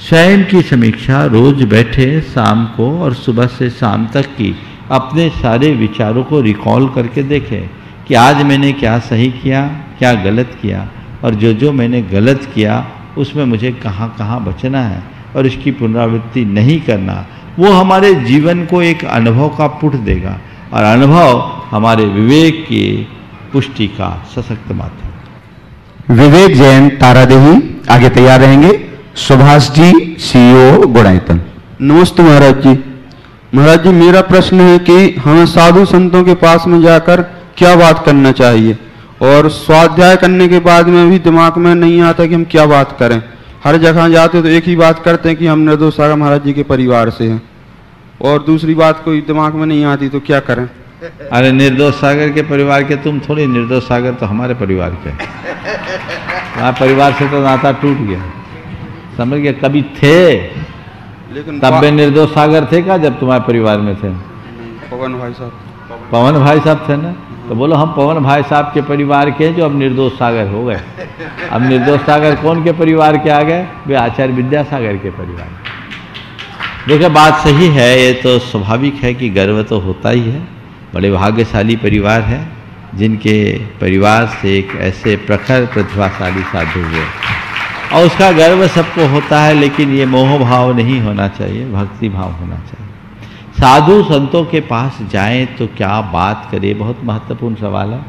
स्वयं की समीक्षा, रोज बैठे शाम को और सुबह से शाम तक की अपने सारे विचारों को रिकॉल करके देखें कि आज मैंने क्या सही किया, क्या गलत किया, और जो जो मैंने गलत किया उसमें मुझे कहाँ कहाँ बचना है और इसकी पुनरावृत्ति नहीं करना। वो हमारे जीवन को एक अनुभव का पुट देगा और अनुभव हमारे विवेक की पुष्टि का सशक्त माध्यम। विवेक जैन तारादेही आगे तैयार रहेंगे। सुभाष जी CEO गुणायतन। नमस्ते महाराज जी। महाराज जी मेरा प्रश्न है कि हमें साधु संतों के पास में जाकर क्या बात करना चाहिए, और स्वाध्याय करने के बाद में भी दिमाग में नहीं आता कि हम क्या बात करें। हर जगह जाते तो एक ही बात करते हैं कि हम निर्दोष सागर महाराज जी के परिवार से हैं, और दूसरी बात कोई दिमाग में नहीं आती, तो क्या करें। अरे निर्दोष सागर के परिवार के तुम थोड़ी, निर्दोष सागर तो हमारे परिवार के। हमारे परिवार से तो नाता टूट गया, समझ गया। कभी थे लेकिन तब भी निर्दोष सागर थे क्या जब तुम्हारे परिवार में थे? पवन भाई साहब। पवन भाई साहब थे ना, तो बोलो हम पवन भाई साहब के परिवार के जो अब निर्दोष सागर हो गए। अब निर्दोष सागर कौन के परिवार के आ गए? वे आचार्य विद्यासागर के परिवार। देखिए बात सही है, ये तो स्वाभाविक है कि गर्व तो होता ही है। बड़े भाग्यशाली परिवार है जिनके परिवार से एक ऐसे प्रखर प्रतिभाशाली साधु हुए, और उसका गर्व सबको होता है। लेकिन ये मोह भाव नहीं होना चाहिए, भक्ति भाव होना चाहिए। साधु संतों के पास जाएं तो क्या बात करें, बहुत महत्वपूर्ण सवाल है।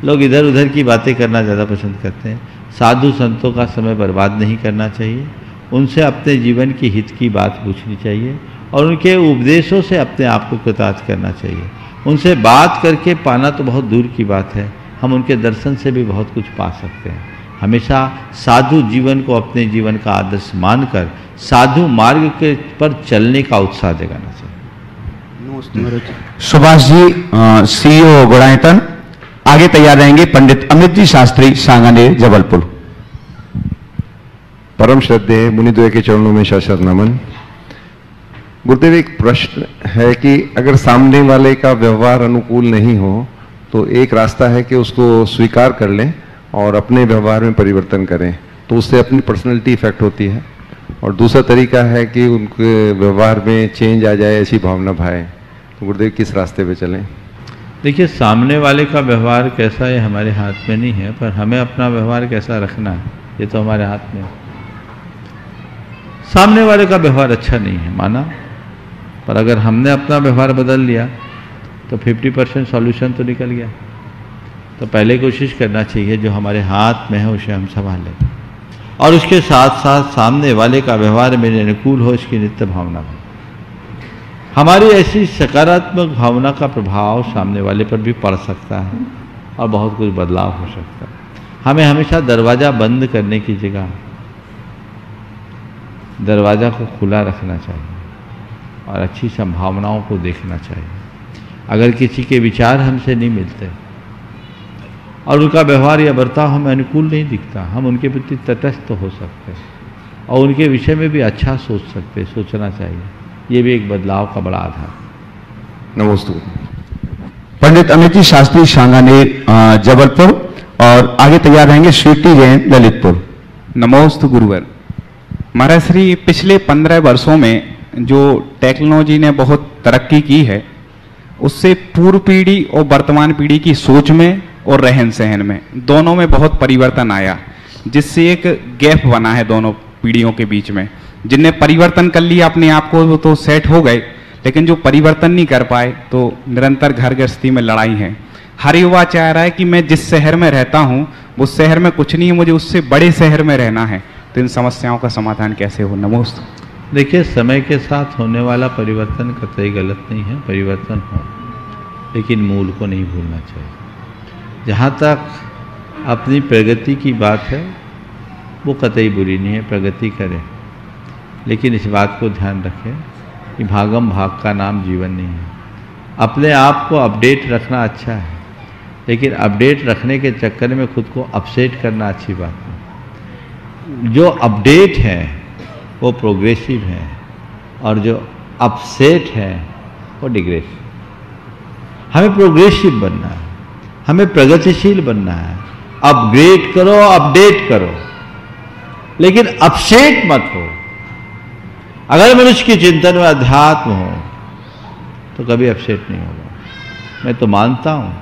लोग इधर उधर की बातें करना ज़्यादा पसंद करते हैं। साधु संतों का समय बर्बाद नहीं करना चाहिए, उनसे अपने जीवन की हित की बात पूछनी चाहिए, और उनके उपदेशों से अपने आप को कृतार्थ करना चाहिए। उनसे बात करके पाना तो बहुत दूर की बात है, हम उनके दर्शन से भी बहुत कुछ पा सकते हैं। हमेशा साधु जीवन को अपने जीवन का आदर्श मानकर साधु मार्ग के पर चलने का उत्साह जगाना चाहिए। सुभाष जी CEO गुणायतन आगे तैयार रहेंगे। पंडित अमित जी शास्त्री सांगानेर जबलपुर। परम श्रद्धेय मुनिद्वय के चरणों में शत नमन। गुरुदेव एक प्रश्न है कि अगर सामने वाले का व्यवहार अनुकूल नहीं हो तो एक रास्ता है कि उसको स्वीकार कर लें और अपने व्यवहार में परिवर्तन करें, तो उससे अपनी पर्सनैलिटी इफेक्ट होती है, और दूसरा तरीका है कि उनके व्यवहार में चेंज आ जाए, ऐसी भावना भाए। तो गुरुदेव किस रास्ते पे चलें? देखिए सामने वाले का व्यवहार कैसा है हमारे हाथ में नहीं है, पर हमें अपना व्यवहार कैसा रखना है ये तो हमारे हाथ में है। सामने वाले का व्यवहार अच्छा नहीं है माना, पर अगर हमने अपना व्यवहार बदल लिया तो 50% सॉल्यूशन तो निकल गया। तो पहले कोशिश करना चाहिए जो हमारे हाथ में है उसे हम संभालें, और उसके साथ साथ सामने वाले का व्यवहार मेरे अनुकूल हो इसकी नित्य भावना हो। हमारी ऐसी सकारात्मक भावना का प्रभाव सामने वाले पर भी पड़ सकता है और बहुत कुछ बदलाव हो सकता है। हमें हमेशा दरवाज़ा बंद करने की जगह दरवाज़ा को खुला रखना चाहिए और अच्छी संभावनाओं को देखना चाहिए। अगर किसी के विचार हमसे नहीं मिलते और उनका व्यवहार या बर्ताव हमें अनुकूल नहीं दिखता, हम उनके प्रति तटस्थ हो सकते हैं और उनके विषय में भी अच्छा सोच सकते, सोचना चाहिए। ये भी एक बदलाव का बड़ा आधार। नमस्ते। पंडित अमित जी शास्त्री सांगानेर जबलपुर, और आगे तैयार रहेंगे स्वीटी जैन ललितपुर। नमोस्तु गुरुवर। महाराज श्री पिछले 15 वर्षों में जो टेक्नोलॉजी ने बहुत तरक्की की है, उससे पूर्व पीढ़ी और वर्तमान पीढ़ी की सोच में और रहन सहन में दोनों में बहुत परिवर्तन आया, जिससे एक गैप बना है दोनों पीढ़ियों के बीच में। जिनने परिवर्तन कर लिया अपने आप को वो तो सेट हो गए, लेकिन जो परिवर्तन नहीं कर पाए तो निरंतर घर गृहस्थी में लड़ाई है। हर युवा चाह रहा है कि मैं जिस शहर में रहता हूँ उस शहर में कुछ नहीं है, मुझे उससे बड़े शहर में रहना है। तो इन समस्याओं का समाधान कैसे हो? नमोस्तु। देखिए समय के साथ होने वाला परिवर्तन कतई गलत नहीं है, परिवर्तन हो, लेकिन मूल को नहीं भूलना चाहिए। जहाँ तक अपनी प्रगति की बात है वो कतई बुरी नहीं है, प्रगति करें, लेकिन इस बात को ध्यान रखें कि भागम भाग का नाम जीवन नहीं है। अपने आप को अपडेट रखना अच्छा है, लेकिन अपडेट रखने के चक्कर में खुद को अपसेट करना अच्छी बात नहीं। जो अपडेट है वो प्रोग्रेसिव है और जो अपसेट है वो डिग्रेसिव। हमें प्रोग्रेसिव बनना है, हमें प्रगतिशील बनना है। अपग्रेड करो, अपडेट करो, लेकिन अपसेट मत हो। अगर मनुष्य की चिंतन में अध्यात्म हो तो कभी अपसेट नहीं होगा। मैं तो मानता हूँ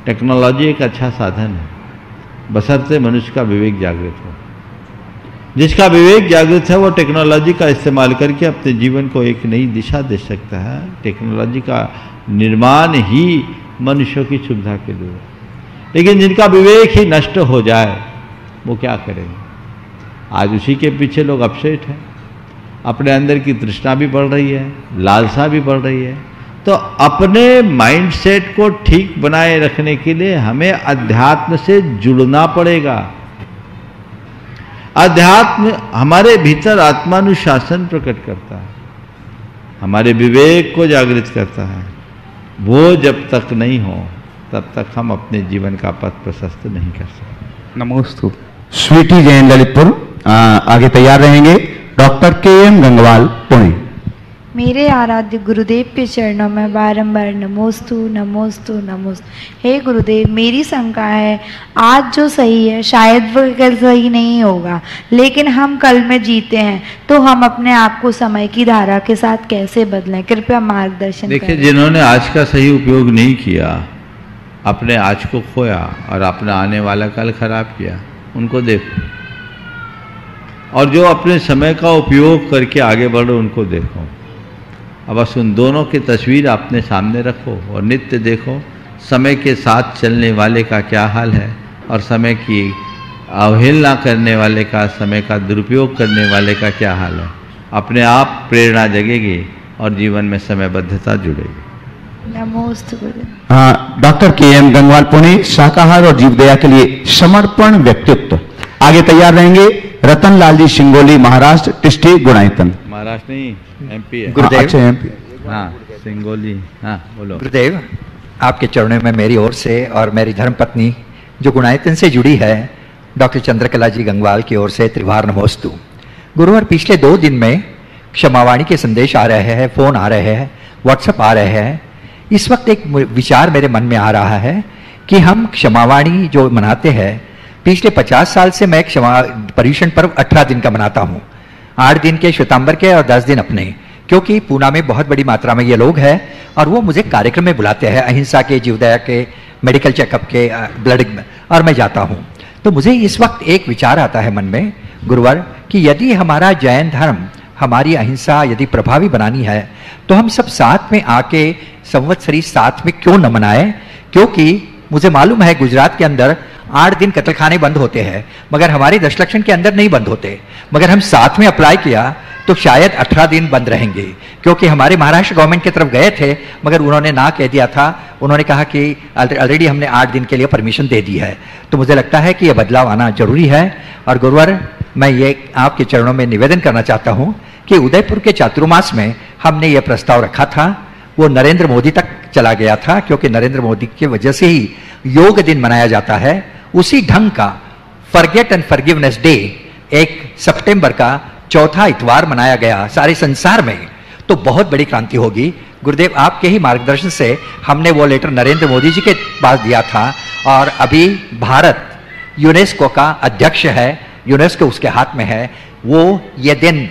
टेक्नोलॉजी एक अच्छा साधन है, बशर्ते मनुष्य का विवेक जागृत हो। जिसका विवेक जागृत है वो टेक्नोलॉजी का इस्तेमाल करके अपने जीवन को एक नई दिशा दे सकता है। टेक्नोलॉजी का निर्माण ही मनुष्यों की सुविधा के लिए, लेकिन जिनका विवेक ही नष्ट हो जाए वो क्या करेंगे? आज उसी के पीछे लोग अपसेट हैं। अपने अंदर की तृष्णा भी बढ़ रही है, लालसा भी बढ़ रही है। तो अपने माइंडसेट को ठीक बनाए रखने के लिए हमें अध्यात्म से जुड़ना पड़ेगा। अध्यात्म हमारे भीतर आत्मानुशासन प्रकट करता है, हमारे विवेक को जागृत करता है। वो जब तक नहीं हो तब तक हम अपने जीवन का पथ प्रशस्त नहीं कर सकते। नमोस्तु। स्वीटी जैन ललितपुर आगे तैयार रहेंगे। Doctor KM Gangwal Pune. मेरे आराध्य गुरुदेव के चरणों में बारंबार नमोस्तु नमोस्तु नमोस्तु। हे गुरुदेव, मेरी शंका है, आज जो सही है शायद वो कल सही नहीं होगा, लेकिन हम कल में जीते हैं, तो हम अपने आप को समय की धारा के साथ कैसे बदलें? कृपया मार्गदर्शन करें। देखिए, जिन्होंने आज का सही उपयोग नहीं किया, अपने आज को खोया और अपना आने वाला कल खराब किया, उनको देखो। और जो अपने समय का उपयोग करके आगे बढ़ो, उनको देखो। अब बस उन दोनों की तस्वीर अपने सामने रखो और नित्य देखो समय के साथ चलने वाले का क्या हाल है और समय की अवहेलना करने वाले का, समय का दुरुपयोग करने वाले का क्या हाल है। अपने आप प्रेरणा जगेगी और जीवन में समयबद्धता जुड़ेगी। नमोस्तु। डॉक्टर KM गंगवाल पुणे, शाकाहार और जीवदया के लिए समर्पण व्यक्तित्व। आगे तैयार रहेंगे रतन लाल जी सिंगोली, महाराष्ट्र, टिष्टी गुणायतन। महाराष्ट्र नहीं, MP है। गुरुदेव। अच्छा, MP। हाँ, सिंगोली। हाँ, बोलो। गुरुदेव, आपके चरणों में मेरी ओर से और मेरी धर्मपत्नी जो गुणायतन से जुड़ी है, डॉक्टर चंद्रकला जी गंगवाल की ओर से त्रिवार नमोस्तु। गुरुवार पिछले 2 दिन में क्षमावाणी के संदेश आ रहे हैं, फोन आ रहे हैं, व्हाट्सएप आ रहे हैं। इस वक्त एक विचार मेरे मन में आ रहा है कि हम क्षमावाणी जो मनाते हैं, पिछले 50 साल से मैं क्षमा पर्युषण पर्व 18 दिन का मनाता हूँ। 8 दिन के श्वेतांबर के और 10 दिन अपने, क्योंकि पूना में बहुत बड़ी मात्रा में ये लोग हैं और वो मुझे कार्यक्रम में बुलाते हैं, अहिंसा के, जीवदया के, मेडिकल चेकअप के, ब्लड, और मैं जाता हूँ। तो मुझे इस वक्त एक विचार आता है मन में गुरुवार कि यदि हमारा जैन धर्म हमारी अहिंसा यदि प्रभावी बनानी है, तो हम सब साथ में आके संवत्सरी साथ में क्यों न मनाएं? क्योंकि मुझे मालूम है गुजरात के अंदर 8 दिन कत्लखाने बंद होते हैं, मगर हमारे दशलक्षण के अंदर नहीं बंद होते। मगर हम साथ में अप्लाई किया तो शायद 18 दिन बंद रहेंगे, क्योंकि हमारे महाराष्ट्र गवर्नमेंट की तरफ गए थे, मगर उन्होंने ना कह दिया था। उन्होंने कहा कि ऑलरेडी हमने 8 दिन के लिए परमिशन दे दी है। तो मुझे लगता है कि यह बदलाव आना जरूरी है। और गुरुवार, मैं ये आपके चरणों में निवेदन करना चाहता हूँ कि उदयपुर के चातुर्मास में हमने ये प्रस्ताव रखा था, वो नरेंद्र मोदी तक चला गया था, क्योंकि नरेंद्र मोदी की वजह से ही योग दिन मनाया जाता है। उसी ढंग का फॉरगेट एंड फॉरगिवनेस डे 1 सितंबर का चौथा इतवार मनाया गया सारे संसार में, तो बहुत बड़ी क्रांति होगी। गुरुदेव, आपके ही मार्गदर्शन से हमने वो लेटर नरेंद्र मोदी जी के पास दिया था और अभी भारत यूनेस्को का अध्यक्ष है, यूनेस्को उसके हाथ में है। वो ये दिन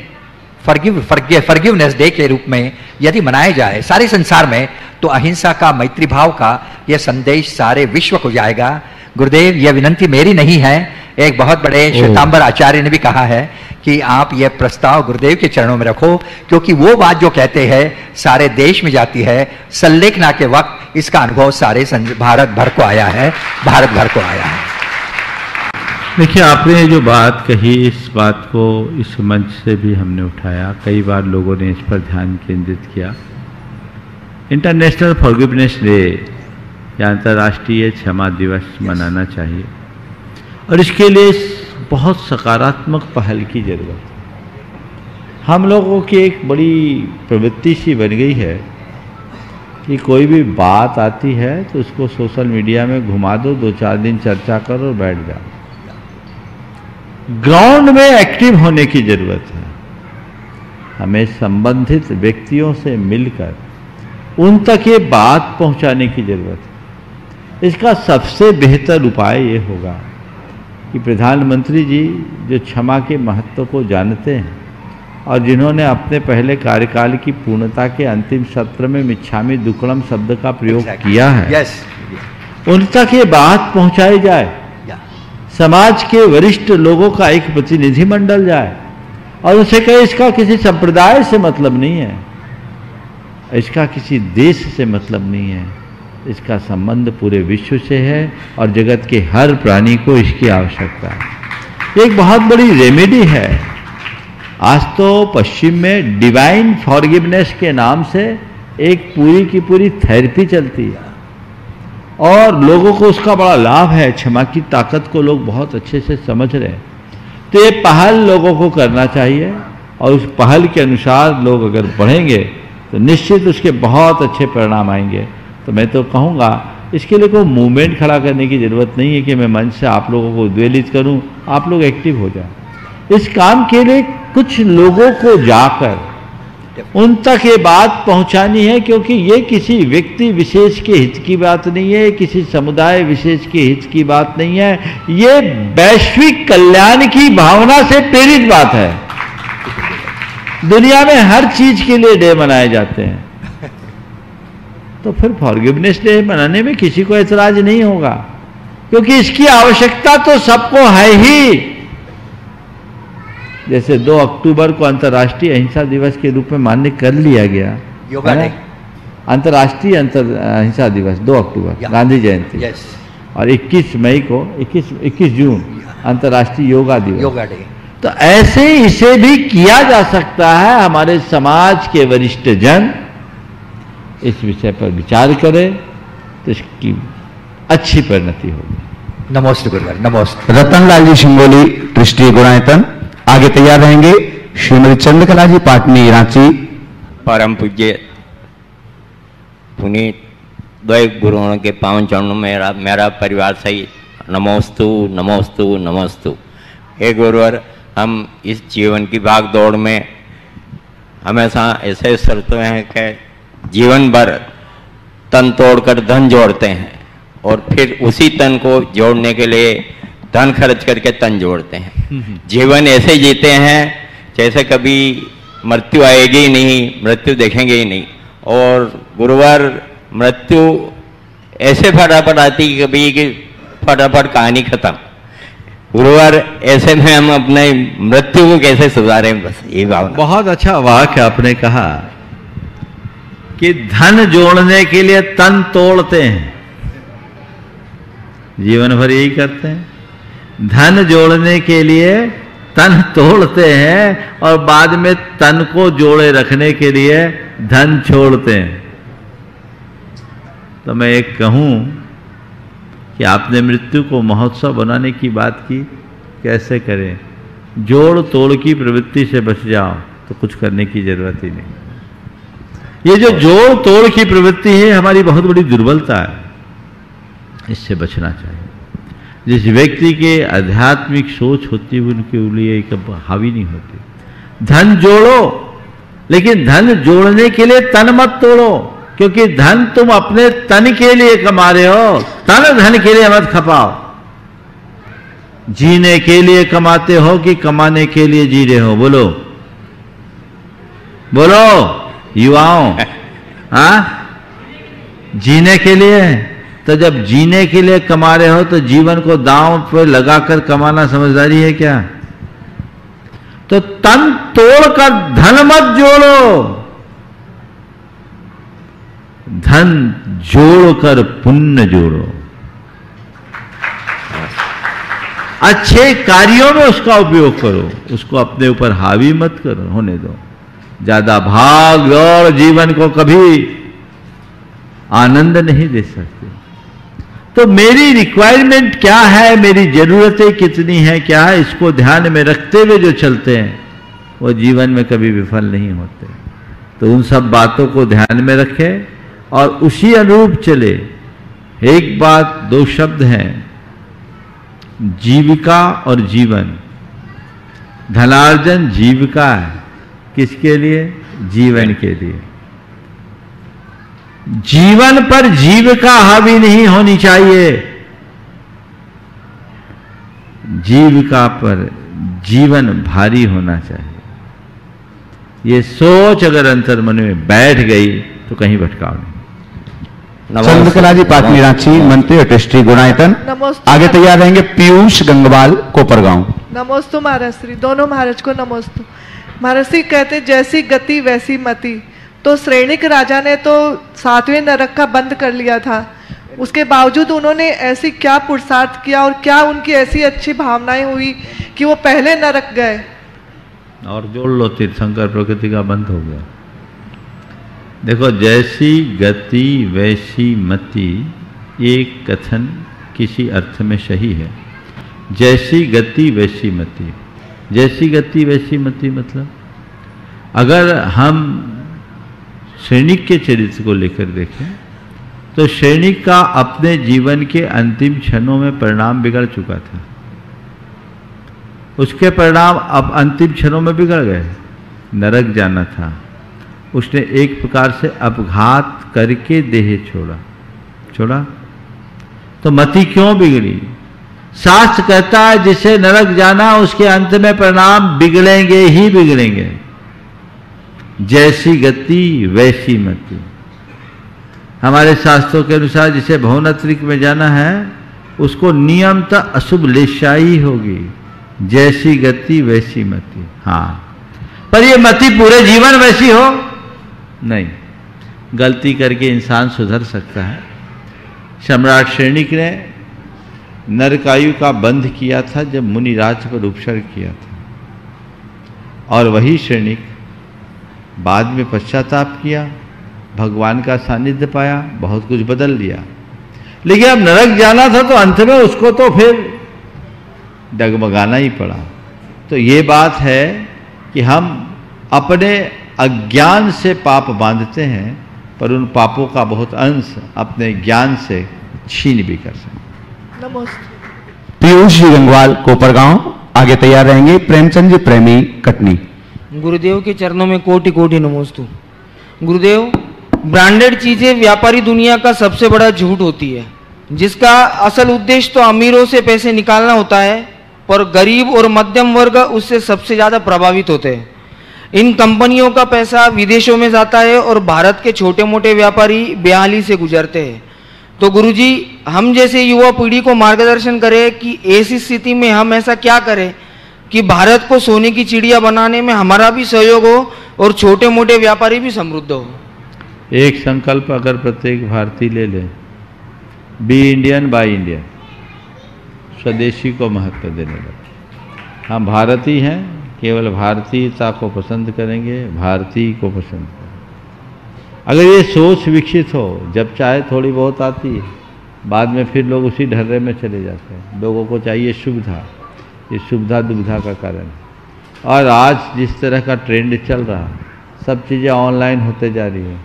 फॉरगिवनेस डे के रूप में यदि मनाया जाए सारे संसार में, तो अहिंसा का, मैत्री भाव का यह संदेश सारे विश्व को जाएगा। गुरुदेव, यह विनंती मेरी नहीं है, एक बहुत बड़े श्वेतांबर आचार्य ने भी कहा है कि आप यह प्रस्ताव गुरुदेव के चरणों में रखो, क्योंकि वो बात जो कहते हैं सारे देश में जाती है। संलेखना के वक्त इसका अनुभव सारे भारत भर को आया है, भारत भर को आया है। देखिए, आपने जो बात कही, इस बात को इस मंच से भी हमने उठाया, कई बार लोगों ने इस पर ध्यान केंद्रित किया। इंटरनेशनल फॉरगिवनेस डे या अंतर्राष्ट्रीय क्षमा दिवस मनाना चाहिए, और इसके लिए बहुत सकारात्मक पहल की जरूरत है। हम लोगों की एक बड़ी प्रवृत्ति सी बन गई है कि कोई भी बात आती है तो उसको सोशल मीडिया में घुमा दो, 2-4 दिन चर्चा करो और बैठ जाओ। ग्राउंड में एक्टिव होने की जरूरत है। हमें संबंधित व्यक्तियों से मिलकर उन तक ये बात पहुंचाने की जरूरत है। इसका सबसे बेहतर उपाय ये होगा कि प्रधानमंत्री जी जो क्षमा के महत्व को जानते हैं और जिन्होंने अपने पहले कार्यकाल की पूर्णता के अंतिम सत्र में मिच्छामि दुक्कड़म शब्द का प्रयोग किया है, उन तक ये बात पहुंचाई जाए। समाज के वरिष्ठ लोगों का एक प्रतिनिधिमंडल जाए और उसे कहे इसका किसी संप्रदाय से मतलब नहीं है, इसका किसी देश से मतलब नहीं है, इसका संबंध पूरे विश्व से है और जगत के हर प्राणी को इसकी आवश्यकता है। ये एक बहुत बड़ी रेमेडी है। आज तो पश्चिम में डिवाइन फॉरगिवनेस के नाम से एक पूरी की पूरी थेरेपी चलती है और लोगों को उसका बड़ा लाभ है। क्षमा की ताकत को लोग बहुत अच्छे से समझ रहे हैं। तो ये पहल लोगों को करना चाहिए और उस पहल के अनुसार लोग अगर बढ़ेंगे तो निश्चित उसके बहुत अच्छे परिणाम आएंगे। तो मैं तो कहूँगा इसके लिए कोई मूवमेंट खड़ा करने की ज़रूरत नहीं है कि मैं मंच से आप लोगों को उद्वेलित करूँ। आप लोग एक्टिव हो जाए। इस काम के लिए कुछ लोगों को जाकर उन तक ये बात पहुंचानी है, क्योंकि ये किसी व्यक्ति विशेष के हित की बात नहीं है, किसी समुदाय विशेष के हित की बात नहीं है, ये वैश्विक कल्याण की भावना से प्रेरित बात है। दुनिया में हर चीज के लिए डे मनाए जाते हैं, तो फिर फॉरगिवनेस डे मनाने में किसी को ऐतराज नहीं होगा, क्योंकि इसकी आवश्यकता तो सबको है ही। जैसे 2 अक्टूबर को अंतर्राष्ट्रीय अहिंसा दिवस के रूप में मान्य कर लिया गया, योगा डे, अंतर्राष्ट्रीय अहिंसा दिवस 2 अक्टूबर गांधी जयंती, और 21 मई को 21 जून अंतर्राष्ट्रीय योगा दिवस, योगा डे। तो ऐसे इसे भी किया जा सकता है। हमारे समाज के वरिष्ठ जन इस विषय पर विचार करें तो इसकी अच्छी परिणति होगी। नमस्ते गुरुवर, नमस्ते। रतनलाल जी शिंगोली, ट्रस्टी गुणायतन। आगे तैयार रहेंगे श्रीमती चंद्रकला जी पाटनी, रांची। परम पूज्य पुनीत द्वय गुरुओं के पावन चरणों में मेरा परिवार सहित नमोस्तु नमोस्तु नमोस्तु। हे गुरुवर, हम इस जीवन की भाग दौड़ में हमेशा ऐसे सोचते हैं कि जीवन भर तन तोड़कर धन जोड़ते हैं और फिर उसी तन को जोड़ने के लिए धन खर्च करके तन जोड़ते हैं। जीवन ऐसे जीते हैं जैसे कभी मृत्यु आएगी ही नहीं, मृत्यु देखेंगे ही नहीं। और गुरुवर, मृत्यु ऐसे फटाफट आती कभी कि फटाफट कहानी खत्म। गुरुवर, ऐसे में हम अपने मृत्यु को कैसे सुधारें, बस ये भावना। बहुत अच्छा वाक्य आपने कहा कि धन जोड़ने के लिए तन तोड़ते हैं, जीवन भर यही करते हैं। धन जोड़ने के लिए तन तोड़ते हैं और बाद में तन को जोड़े रखने के लिए धन छोड़ते हैं। तो मैं एक कहूं कि आपने मृत्यु को महोत्सव बनाने की बात की, कैसे करें? जोड़ तोड़ की प्रवृत्ति से बच जाओ तो कुछ करने की जरूरत ही नहीं। ये जो जोड़ तोड़ की प्रवृत्ति है हमारी बहुत बड़ी दुर्बलता है, इससे बचना चाहिए। जिस व्यक्ति के आध्यात्मिक सोच होती है उनके लिए कब हावी नहीं होती। धन जोड़ो, लेकिन धन जोड़ने के लिए तन मत तोड़ो, क्योंकि धन तुम अपने तन के लिए कमा रहे हो, तन धन के लिए मत खपाओ। जीने के लिए कमाते हो कि कमाने के लिए जी रहे हो? बोलो बोलो युवाओं। हाँ, जीने के लिए। तो जब जीने के लिए कमा रहे हो तो जीवन को दांव पर लगाकर कमाना समझदारी है क्या? तो तन तोड़कर धन मत जोड़ो, धन जोड़कर पुण्य जोड़ो। अच्छे कार्यों में उसका उपयोग करो, उसको अपने ऊपर हावी मत करो होने दो। ज्यादा भाग दौड़ जीवन को कभी आनंद नहीं दे सकते। तो मेरी रिक्वायरमेंट क्या है, मेरी जरूरतें कितनी है, क्या है, इसको ध्यान में रखते हुए जो चलते हैं वो जीवन में कभी विफल नहीं होते। तो उन सब बातों को ध्यान में रखें और उसी अनुरूप चले। एक बात, 2 शब्द हैं, जीविका और जीवन। धनार्जन जीविका है, किसके लिए? जीवन के लिए। जीवन पर जीविका हावी नहीं होनी चाहिए, जीविका पर जीवन भारी होना चाहिए। ये सोच अगर अंतर मन में बैठ गई तो कहीं भटकाव नहीं। चंद्रकला जी पाटनी, रांची, मंत्री और ट्रस्टी गुणायतन। आगे तैयार रहेंगे पीयूष गंगवाल, कोपरगांव। नमोस्तु महाराज श्री। दोनों महाराज को नमोस्तु। महाराज श्री कहते जैसी गति वैसी मति। तो श्रेणिक राजा ने तो 7वें नरक का बंद कर लिया था, उसके बावजूद उन्होंने ऐसी क्या पुरुषार्थ किया और क्या उनकी ऐसी अच्छी भावनाएं हुई कि वो पहले नरक गए। और जोड़ लो, तीर्थंकर प्रकृति का बंध हो गया। देखो, जैसी गति वैसी मति, ये कथन किसी अर्थ में सही है। जैसी गति वैसी मति, जैसी गति वैसी मति मतलब अगर हम सैनिक के चरित्र को लेकर देखें तो सैनिक का अपने जीवन के अंतिम क्षणों में परिणाम बिगड़ चुका था। उसके परिणाम अब अंतिम क्षणों में बिगड़ गए। नरक जाना था, उसने एक प्रकार से अपघात करके देह छोड़ा। तो मति क्यों बिगड़ी? शास्त्र कहता है जिसे नरक जाना उसके अंत में परिणाम बिगड़ेंगे ही बिगड़ेंगे। जैसी गति वैसी मति। हमारे शास्त्रों के अनुसार जिसे भवनत्रिक में जाना है उसको नियमतः अशुभ लेशाई होगी। जैसी गति वैसी मति। हाँ, पर ये मति पूरे जीवन वैसी हो नहीं। गलती करके इंसान सुधर सकता है। सम्राट सैनिक ने नरकायु का बंध किया था जब मुनिराज पर उपसर्ग किया था, और वही सैनिक बाद में पश्चाताप किया, भगवान का सानिध्य पाया, बहुत कुछ बदल दिया। लेकिन अब नरक जाना था तो अंत में उसको तो फिर डगमगाना ही पड़ा। तो ये बात है कि हम अपने अज्ञान से पाप बांधते हैं, पर उन पापों का बहुत अंश अपने ज्ञान से छीन भी कर सकते। पीयूष जी गंगवाल कोपरगांव आगे तैयार रहेंगे। प्रेमचंद जी प्रेमी कटनी। गुरुदेव के चरणों में कोटि कोटि नमोस्तु। गुरुदेव, ब्रांडेड चीजें व्यापारी दुनिया का सबसे बड़ा झूठ होती है, जिसका असल उद्देश्य तो अमीरों से पैसे निकालना होता है, पर गरीब और मध्यम वर्ग उससे सबसे ज्यादा प्रभावित होते हैं। इन कंपनियों का पैसा विदेशों में जाता है और भारत के छोटे मोटे व्यापारी बेहाली से गुजरते हैं। तो गुरुजी, हम जैसे युवा पीढ़ी को मार्गदर्शन करें कि ऐसी स्थिति में हम ऐसा क्या करें कि भारत को सोने की चिड़िया बनाने में हमारा भी सहयोग हो और छोटे मोटे व्यापारी भी समृद्ध हो। एक संकल्प अगर प्रत्येक भारतीय ले ले, बी इंडियन बाय इंडियन, स्वदेशी को महत्व देने लगे। हम भारतीय हैं, केवल भारतीयता को पसंद करेंगे, भारतीय को पसंद करेंगे। अगर ये सोच विकसित हो, जब चाहे थोड़ी बहुत आती है, बाद में फिर लोग उसी ढर्रे में चले जाते हैं। लोगों को चाहिए सुविधा, ये सुविधा दुविधा का कारण है। और आज जिस तरह का ट्रेंड चल रहा है, सब चीज़ें ऑनलाइन होते जा रही है।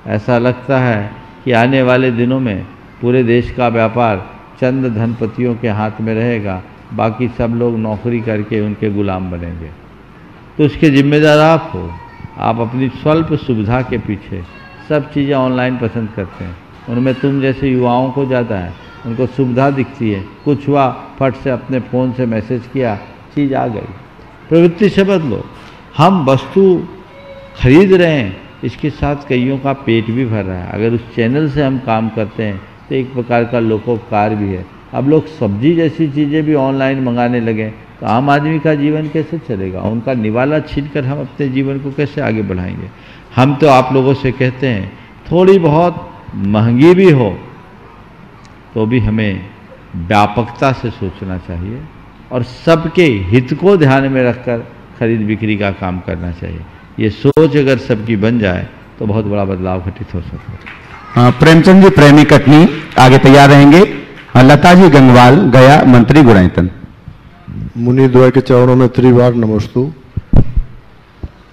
ऐसा लगता है कि आने वाले दिनों में पूरे देश का व्यापार चंद धनपतियों के हाथ में रहेगा, बाकी सब लोग नौकरी करके उनके गुलाम बनेंगे। तो उसके जिम्मेदार आप हो। आप अपनी स्वल्प सुविधा के पीछे सब चीज़ें ऑनलाइन पसंद करते हैं। उनमें तुम जैसे युवाओं को ज़्यादा है, उनको सुविधा दिखती है, कुछ हुआ फट से अपने फ़ोन से मैसेज किया, चीज़ आ गई। प्रवृत्ति से बदलो। हम वस्तु खरीद रहे हैं, इसके साथ कईयों का पेट भी भर रहा है। अगर उस चैनल से हम काम करते हैं तो एक प्रकार का लोकोपकार भी है। अब लोग सब्जी जैसी चीज़ें भी ऑनलाइन मंगाने लगे तो आम आदमी का जीवन कैसे चलेगा? उनका निवाला छीनकर हम अपने जीवन को कैसे आगे बढ़ाएंगे? हम तो आप लोगों से कहते हैं थोड़ी बहुत महंगी भी हो तो भी हमें व्यापकता से सोचना चाहिए और सबके हित को ध्यान में रखकर खरीद बिक्री का काम करना चाहिए। ये सोच अगर सबकी बन जाए तो बहुत बड़ा बदलाव घटित हो सकता है। प्रेमचंद जी प्रेमी कटनी आगे तैयार रहेंगे। लता जी गंगवाल गया मंत्री गुणायतन। मुनि द्वय के चरणों में त्रिवार नमोस्तु।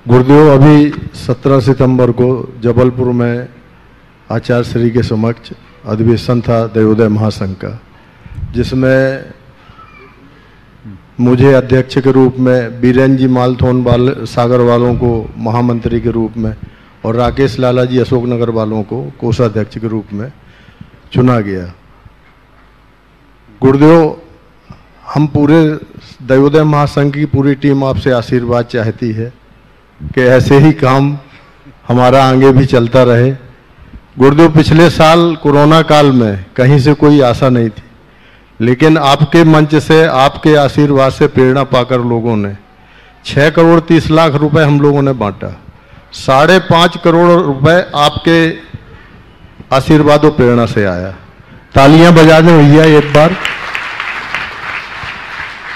गुरुदेव, अभी 17 सितंबर को जबलपुर में आचार्य श्री के समक्ष अधिवेशन था देवोदय महासंघ का, जिसमें मुझे अध्यक्ष के रूप में, बीरेन जी मालथोन सागर वालों को महामंत्री के रूप में और राकेश लाला जी अशोकनगर वालों को कोषाध्यक्ष के रूप में चुना गया। गुरुदेव, हम पूरे देवोदय महासंघ की पूरी टीम आपसे आशीर्वाद चाहती है कि ऐसे ही काम हमारा आगे भी चलता रहे। गुरुदेव, पिछले साल कोरोना काल में कहीं से कोई आशा नहीं थी, लेकिन आपके मंच से, आपके आशीर्वाद से प्रेरणा पाकर लोगों ने 6 करोड़ 30 लाख रुपए हम लोगों ने बांटा। 5.5 करोड़ रुपए आपके आशीर्वाद और प्रेरणा से आया। तालियां बजा दें भैया एक बार।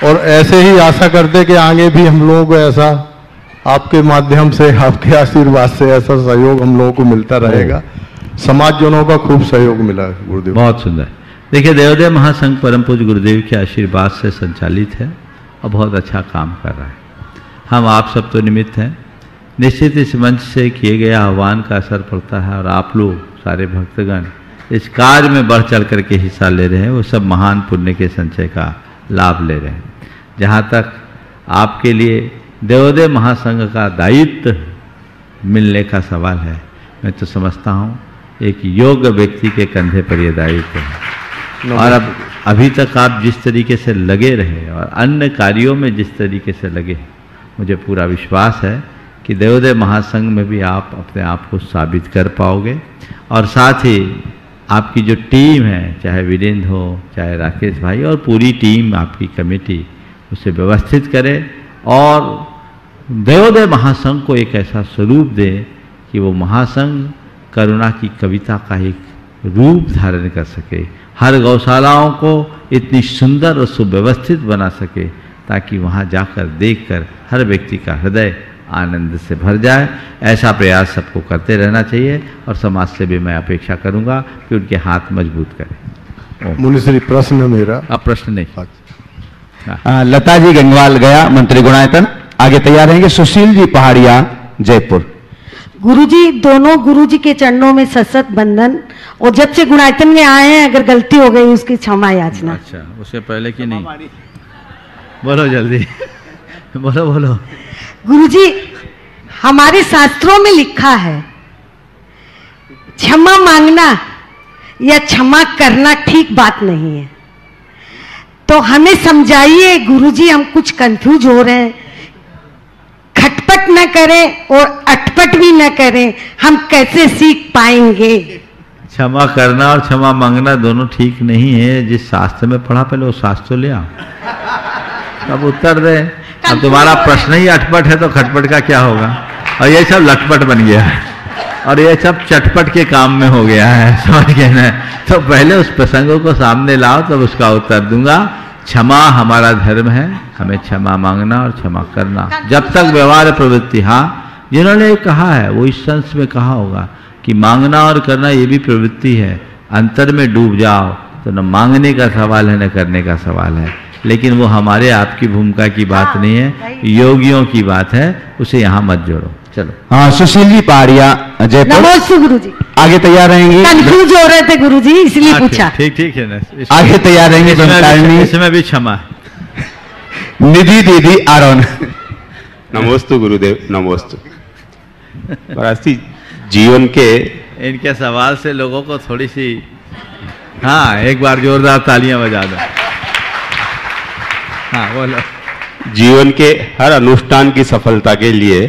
और ऐसे ही आशा करते कि आगे भी हम लोगों को ऐसा आपके माध्यम से, आपके आशीर्वाद से ऐसा सहयोग हम लोगों को मिलता रहेगा। समाजजनों का खूब सहयोग मिला गुरुदेव। बहुत सुंदर। देखिए, देवोदय महासंघ परम पूज्य गुरुदेव के आशीर्वाद से संचालित है और बहुत अच्छा काम कर रहा है। हम आप सब तो निमित्त हैं। निश्चित इस मंच से किए गए आह्वान का असर पड़ता है और आप लोग सारे भक्तगण इस कार्य में बढ़ चढ़ करके हिस्सा ले रहे हैं। वो सब महान पुण्य के संचय का लाभ ले रहे हैं। जहाँ तक आपके लिए देवोदय महासंघ का दायित्व मिलने का सवाल है, मैं तो समझता हूँ एक योग्य व्यक्ति के कंधे पर यह दायित्व है। और अब अभी तक आप जिस तरीके से लगे रहे और अन्य कार्यों में जिस तरीके से लगे, मुझे पूरा विश्वास है कि देवोदय महासंघ में भी आप अपने आप को साबित कर पाओगे। और साथ ही आपकी जो टीम है, चाहे वीरेंद्र हो, चाहे राकेश भाई और पूरी टीम आपकी कमेटी, उसे व्यवस्थित करे और देवोदय महासंघ को एक ऐसा स्वरूप दे कि वो महासंघ करुणा की कविता का एक रूप धारण कर सके, हर गौशालाओं को इतनी सुंदर और सुव्यवस्थित बना सके ताकि वहाँ जाकर देखकर हर व्यक्ति का हृदय आनंद से भर जाए। ऐसा प्रयास सबको करते रहना चाहिए और समाज से भी मैं अपेक्षा करूंगा कि उनके हाथ मजबूत करें। मुनिश्री, प्रश्न मेरा। अब प्रश्न नहीं। लता जी गंगवाल गया, मंत्री गुणायतन। आगे तैयार रहेंगे सुशील जी पहाड़िया, जयपुर। गुरुजी, दोनों गुरुजी के चरणों में सशक्त बंधन, और जब से गुणायतन में आए हैं अगर गलती हो गई उसकी क्षमा याचना। अच्छा, उससे पहले की नहीं, बोलो जल्दी बोलो बोलो। गुरुजी, हमारे शास्त्रों में लिखा है क्षमा मांगना या क्षमा करना ठीक बात नहीं है, तो हमें समझाइए गुरुजी, हम कुछ कंफ्यूज हो रहे हैं। खटपट न करें और अटपट भी न करें, हम कैसे सीख पाएंगे? क्षमा करना और क्षमा मांगना दोनों ठीक नहीं है। जिस शास्त्र में पढ़ा पहले वो शास्त्र ले आओ, अब उत्तर दे। अब तुम्हारा प्रश्न ही अटपट है तो खटपट का क्या होगा? और ये सब लटपट बन गया है और ये सब चटपट के काम में हो गया है, समझ गए ना? तो पहले उस प्रसंगों को सामने लाओ तब उसका उत्तर दूंगा। क्षमा हमारा धर्म है, हमें क्षमा मांगना और क्षमा करना, जब तक व्यवहार प्रवृत्ति। हाँ, जिन्होंने कहा है वो इस सेंस में कहा होगा कि मांगना और करना ये भी प्रवृत्ति है। अंतर में डूब जाओ तो न मांगने का सवाल है न करने का सवाल है, लेकिन वो हमारे आपकी भूमिका की बात नहीं है, योगियों की बात है, उसे यहाँ मत जोड़ो। चलो। हाँ, सुशील जी पहाड़िया, जयपुर। नमस्ते गुरुजी। आगे तैयार रहेंगे। कंफ्यूज हो रहे थे गुरुजी, इसलिए पूछा। ठीक ठीक है ना। आगे तैयार रहेंगे। इसमें भी क्षमा। निधि दीदी आरोन। नमोस्तु गुरुदेव, नमोस्तु। महाराज जीवन के इनके सवाल से लोगों को थोड़ी सी, हाँ, एक बार जोरदार तालियां बजा दो। हाँ बोलो। जीवन के हर अनुष्ठान की सफलता के लिए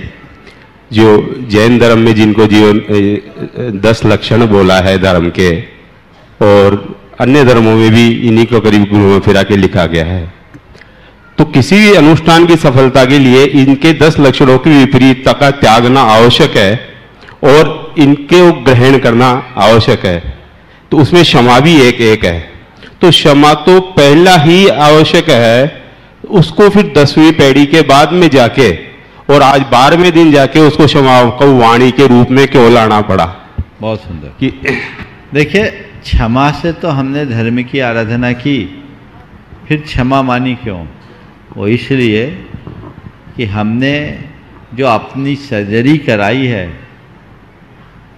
जो जैन धर्म में जिनको जीवन 10 लक्षण बोला है धर्म के, और अन्य धर्मों में भी इन्हीं को करीब गुरु में फिरा के लिखा गया है। तो किसी भी अनुष्ठान की सफलता के लिए इनके 10 लक्षणों की विपरीतता का त्यागना आवश्यक है और इनके ग्रहण करना आवश्यक है। तो उसमें क्षमा भी एक है। तो क्षमा तो पहला ही आवश्यक है, उसको फिर 10वीं पीढ़ी के बाद में जाके और आज 12वें दिन जाके उसको क्षमा को वाणी के रूप में क्यों लाना पड़ा? बहुत सुंदर। कि देखिए, क्षमा से तो हमने धर्म की आराधना की, फिर क्षमा मानी क्यों? वो इसलिए कि हमने जो अपनी सर्जरी कराई है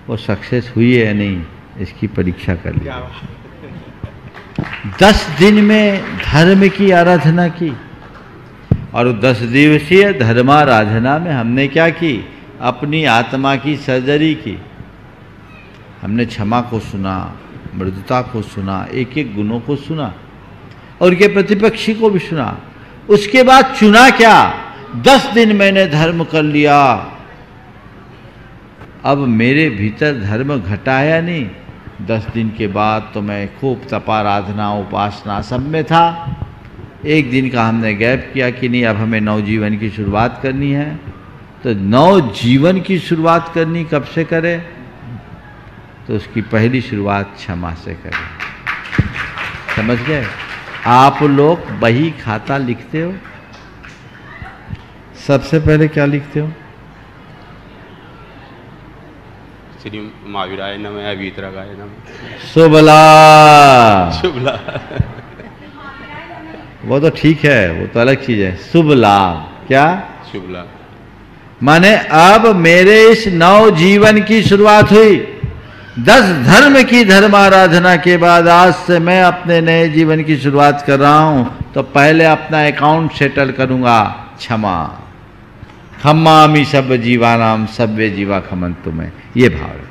वो सक्सेस हुई है या नहीं, इसकी परीक्षा कर ली। 10 दिन में धर्म की आराधना की और 10 दिवसीय धर्माराधना में हमने क्या की? अपनी आत्मा की सर्जरी की। हमने क्षमा को सुना, मृदुता को सुना, एक एक गुणों को सुना और के प्रतिपक्षी को भी सुना। उसके बाद चुना क्या? 10 दिन मैंने धर्म कर लिया, अब मेरे भीतर धर्म घटा या नहीं? 10 दिन के बाद तो मैं खूब तपाराधना उपासना सब में था। एक दिन का हमने गैप किया कि नहीं, अब हमें नवजीवन की शुरुआत करनी है। तो नवजीवन की शुरुआत करनी कब से करें? तो उसकी पहली शुरुआत क्षमा से करें। समझ गए? आप लोग बही खाता लिखते हो? सबसे पहले क्या लिखते हो? श्री महावीराय नमः, वीतरागाय नमः। शुभ लाभ। शुभ लाभ। वो तो ठीक है, वो तो अलग चीज है। शुभ लाभ क्या? शुभ लाभ माने अब मेरे इस नव जीवन की शुरुआत हुई। 10 धर्म की धर्म आराधना के बाद आज से मैं अपने नए जीवन की शुरुआत कर रहा हूं, तो पहले अपना अकाउंट सेटल करूंगा। क्षमा खम्मामि सब जीवानाम सब्वे जीवा खमंतु में, ये भाव है।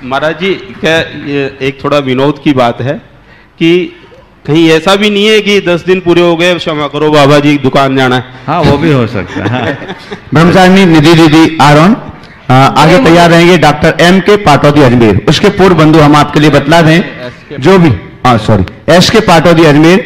महाराज जी, क्या ये एक थोड़ा विनोद की बात है कि कहीं ऐसा भी नहीं है कि 10 दिन पूरे हो गए, क्षमा करो बाबा जी दुकान जाना है? हाँ, वो भी हो सकता है। ब्रह्मचारिणी निधि दीदी आरोन आगे तैयार रहेंगे। डॉक्टर एम के पाटौदी अजमेर, उसके पूर्व बंधु हम आपके लिए बतला दें, जो भी एस के पाटौदी अजमेर,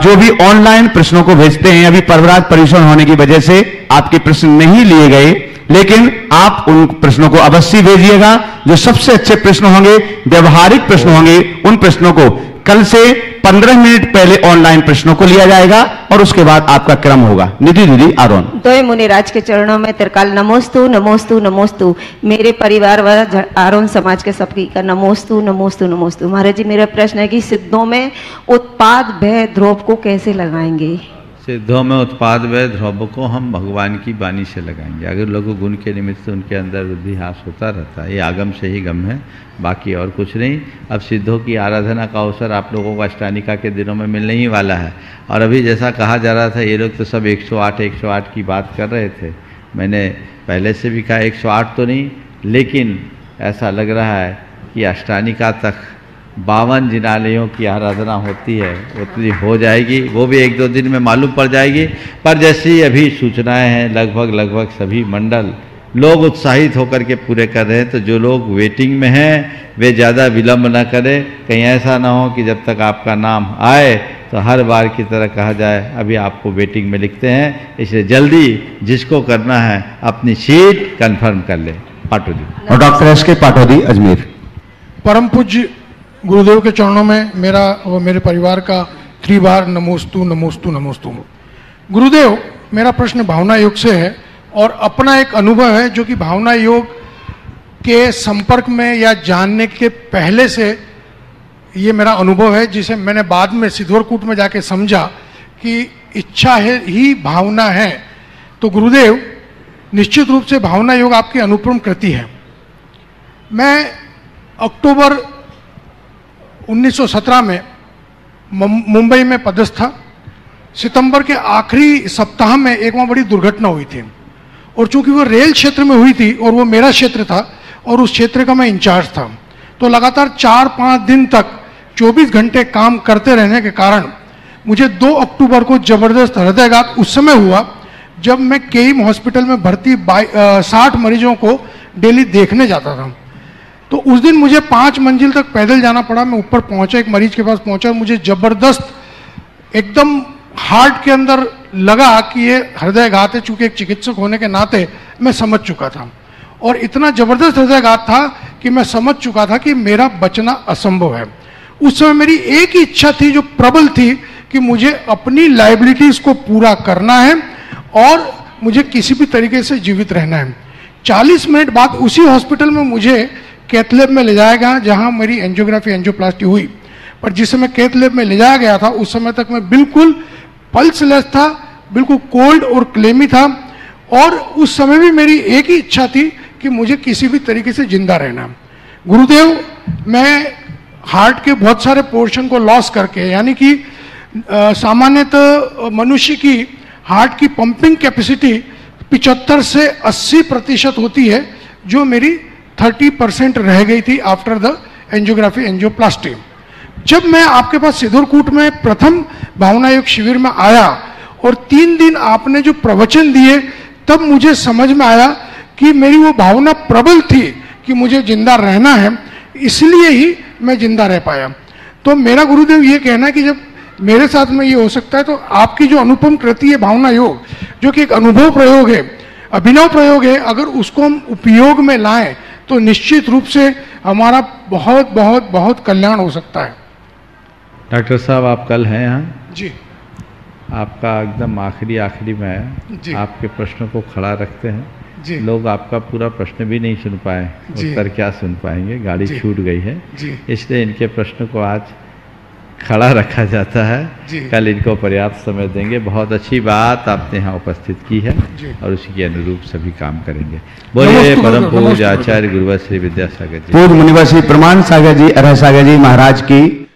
जो भी ऑनलाइन प्रश्नों को भेजते हैं, अभी पर्वराज पर्यूषण होने की वजह से आपके प्रश्न नहीं लिए गए, लेकिन आप उन प्रश्नों को अवश्य भेजिएगा। जो सबसे अच्छे प्रश्न होंगे, व्यवहारिक प्रश्न होंगे, उन प्रश्नों को कल से 15 मिनट पहले ऑनलाइन प्रश्नों को लिया जाएगा और उसके बाद आपका क्रम होगा। निधि दीदी आरोन। तो मुनिराज के चरणों में तिरकाल नमोस्तु नमोस्तु नमोस्तु। मेरे परिवार व आरोन समाज के सबकी का नमोस्तु नमोस्तु नमोस्तु। महाराज जी, मेरा प्रश्न है कि सिद्धों में उत्पाद भय ध्रुव को कैसे लगाएंगे? सिद्धों में उत्पाद व्यय ध्रुव को हम भगवान की वाणी से लगाएंगे। अगर लोगों गुण के निमित्त से उनके अंदर वृद्धि हास होता रहता है, ये आगम से ही गम है, बाकी और कुछ नहीं। अब सिद्धों की आराधना का अवसर आप लोगों को अष्टानिका के दिनों में मिलने ही वाला है। और अभी जैसा कहा जा रहा था, ये लोग तो सब 108 की बात कर रहे थे। मैंने पहले से भी कहा 108 तो नहीं, लेकिन ऐसा लग रहा है कि अष्टानिका तक 52 जिनालयों की आराधना होती है, उतनी हो जाएगी। वो भी 1-2 दिन में मालूम पड़ जाएगी। पर जैसी अभी सूचनाएं हैं, लगभग सभी मंडल लोग उत्साहित होकर के पूरे कर रहे हैं। तो जो लोग वेटिंग में हैं वे ज़्यादा विलंब न करें, कहीं ऐसा ना हो कि जब तक आपका नाम आए तो हर बार की तरह कहा जाए अभी आपको वेटिंग में लिखते हैं। इसलिए जल्दी जिसको करना है अपनी सीट कंफर्म कर ले। पाटौदी और डॉक्टर एस के पाटौदी अजमेर। परम पूज्य गुरुदेव के चरणों में मेरा और मेरे परिवार का 3 बार नमोस्तु नमोस्तु नमोस्तु। गुरुदेव, मेरा प्रश्न भावना योग से है और अपना एक अनुभव है जो कि भावना योग के संपर्क में या जानने के पहले से ये मेरा अनुभव है, जिसे मैंने बाद में सिद्धोरकूट में जाके समझा कि इच्छा है ही भावना है। तो गुरुदेव, निश्चित रूप से भावना योग आपकी अनुपम कृति है। मैं अक्टूबर 1917 में मुंबई में पदस्थ था। सितंबर के आखिरी सप्ताह में एक वहाँ बड़ी दुर्घटना हुई थी, और चूंकि वो रेल क्षेत्र में हुई थी और वो मेरा क्षेत्र था और उस क्षेत्र का मैं इंचार्ज था, तो लगातार 4-5 दिन तक 24 घंटे काम करते रहने के कारण मुझे 2 अक्टूबर को जबरदस्त हृदयघात उस समय हुआ जब मैं केईम हॉस्पिटल में भर्ती 60 मरीजों को डेली देखने जाता था। तो उस दिन मुझे 5 मंजिल तक पैदल जाना पड़ा। मैं ऊपर पहुंचा, एक मरीज के पास पहुंचा, मुझे जबरदस्त एकदम हार्ट के अंदर लगा कि ये हृदयघात है। चूंकि एक चिकित्सक होने के नाते मैं समझ चुका था, और इतना जबरदस्त हृदयघात था कि मैं समझ चुका था कि मेरा बचना असंभव है। उस समय मेरी एक ही इच्छा थी जो प्रबल थी कि मुझे अपनी लायबिलिटीज को पूरा करना है और मुझे किसी भी तरीके से जीवित रहना है। 40 मिनट बाद उसी हॉस्पिटल में मुझे कैथ लैब में ले जाया गया जहां मेरी एंजियोग्राफी एंजियोप्लास्टी हुई। पर जिस समय कैथ लैब में ले जाया गया था उस समय तक मैं बिल्कुल पल्सलेस था, बिल्कुल कोल्ड और क्लेमी था, और उस समय भी मेरी एक ही इच्छा थी कि मुझे किसी भी तरीके से जिंदा रहना। गुरुदेव, मैं हार्ट के बहुत सारे पोर्शन को लॉस करके, यानी कि सामान्यतः मनुष्य की हार्ट की पंपिंग कैपेसिटी 75 से 80% होती है, जो मेरी 30% रह गई थी आफ्टर द एंजियोग्राफी एंजियोप्लास्टी। जब मैं आपके पास सिद्धोरकूट में प्रथम भावना योग शिविर में आया और 3 दिन आपने जो प्रवचन दिए, तब मुझे समझ में आया कि मेरी वो भावना प्रबल थी कि मुझे जिंदा रहना है, इसलिए ही मैं जिंदा रह पाया। तो मेरा गुरुदेव ये कहना है कि जब मेरे साथ में ये हो सकता है, तो आपकी जो अनुपम कृति है भावना योग, जो कि एक अनुभव प्रयोग है, अभिनव प्रयोग है, अगर उसको हम उपयोग में लाएं तो निश्चित रूप से हमारा बहुत बहुत बहुत कल्याण हो सकता है। डॉक्टर साहब आप कल हैं यहाँ? जी। आपका एकदम आखिरी में जी। आपके प्रश्नों को खड़ा रखते हैं जी। लोग आपका पूरा प्रश्न भी नहीं सुन पाए, उत्तर क्या सुन पाएंगे, गाड़ी जी। छूट गई है जी। इसलिए इनके प्रश्न को आज खड़ा रखा जाता है। जी। कल इनको पर्याप्त समय देंगे। बहुत अच्छी बात आपने यहाँ उपस्थित की है जी। और उसी के अनुरूप सभी काम करेंगे। बोलिए परम पूज्य आचार्य गुरुवर श्री विद्यासागर जी। पूज्य मुनिवर श्री प्रमाण सागर जी, अरह सागर जी महाराज की।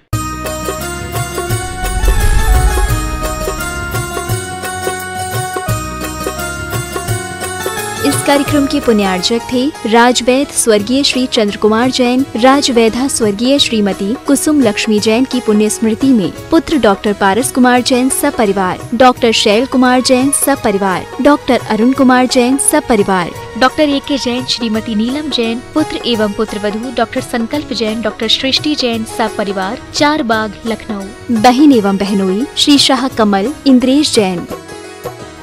इस कार्यक्रम के पुण्यार्चक थे राजवैद स्वर्गीय श्री चंद्र कुमार जैन, राजवैधा स्वर्गीय श्रीमती कुसुम लक्ष्मी जैन की पुण्य स्मृति में पुत्र डॉक्टर पारस कुमार जैन सपरिवार, डॉक्टर शैल कुमार जैन सपरिवार, डॉक्टर अरुण कुमार जैन सपरिवार, डॉक्टर ए.के. जैन, श्रीमती नीलम जैन, पुत्र एवं पुत्रवधू डॉक्टर संकल्प जैन, डॉक्टर सृष्टि जैन सपरिवार, 4 बाग लखनऊ। बहन एवं बहनोई श्री शाह कमल इंद्रेश जैन,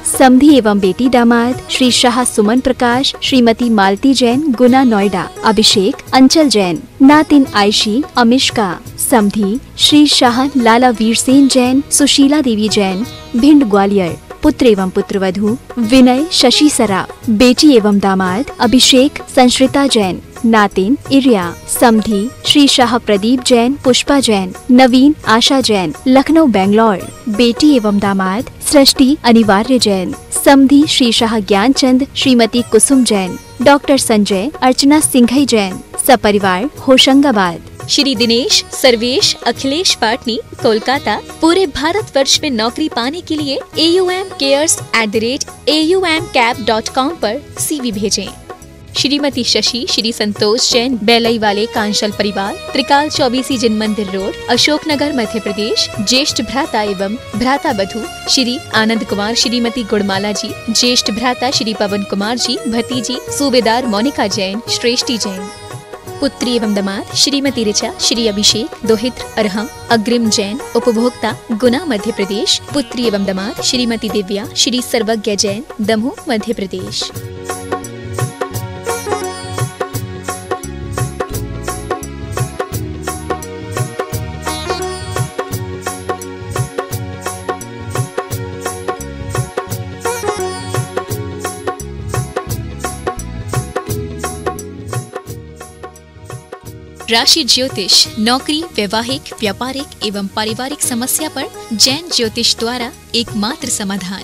समधी एवं बेटी दामाद श्री शाह सुमन प्रकाश, श्रीमती मालती जैन गुना नोएडा, अभिषेक अंचल जैन, नातिन आयशी अमिष्का, समधी श्री शाह लाला वीरसेन जैन, सुशीला देवी जैन भिंड ग्वालियर, पुत्र एवं पुत्रवधू विनय शशि सराफ, बेटी एवं दामाद अभिषेक संश्रिता जैन, नातिन इरिया, समधी श्री शाह प्रदीप जैन पुष्पा जैन, नवीन आशा जैन लखनऊ बेंगलोर, बेटी एवं दामाद सृष्टि अनिवार्य जैन, समधी श्री शाह ज्ञानचंद श्रीमती कुसुम जैन, डॉक्टर संजय अर्चना सिंघई जैन सपरिवार होशंगाबाद। श्री दिनेश सर्वेश अखिलेश पाटनी कोलकाता, पूरे भारतवर्ष में नौकरी पाने के लिए AUMcares@aumcap.com पर CV भेजें। श्रीमती शशि श्री संतोष जैन बेलई वाले कांशल परिवार, त्रिकाल 24 जिन मंदिर रोड, अशोकनगर मध्य प्रदेश, ज्येष्ठ भ्राता एवं भ्राता बधू श्री आनंद कुमार श्रीमती गुड़माला जी, ज्येष्ठ भ्राता श्री पवन कुमार जी, भतीजी सूबेदार मोनिका जैन श्रेष्ठी जैन, पुत्री एवं दामाद श्रीमती ऋचा श्री अभिषेक दोहित्र अरहम अग्रिम जैन उपभोक्ता गुना मध्य प्रदेश, पुत्री एवं दामाद श्रीमती दिव्या श्री सर्वज्ञ जैन दमोह मध्य प्रदेश। राशि ज्योतिष, नौकरी, वैवाहिक, व्यापारिक एवं पारिवारिक समस्या पर जैन ज्योतिष द्वारा एकमात्र समाधान।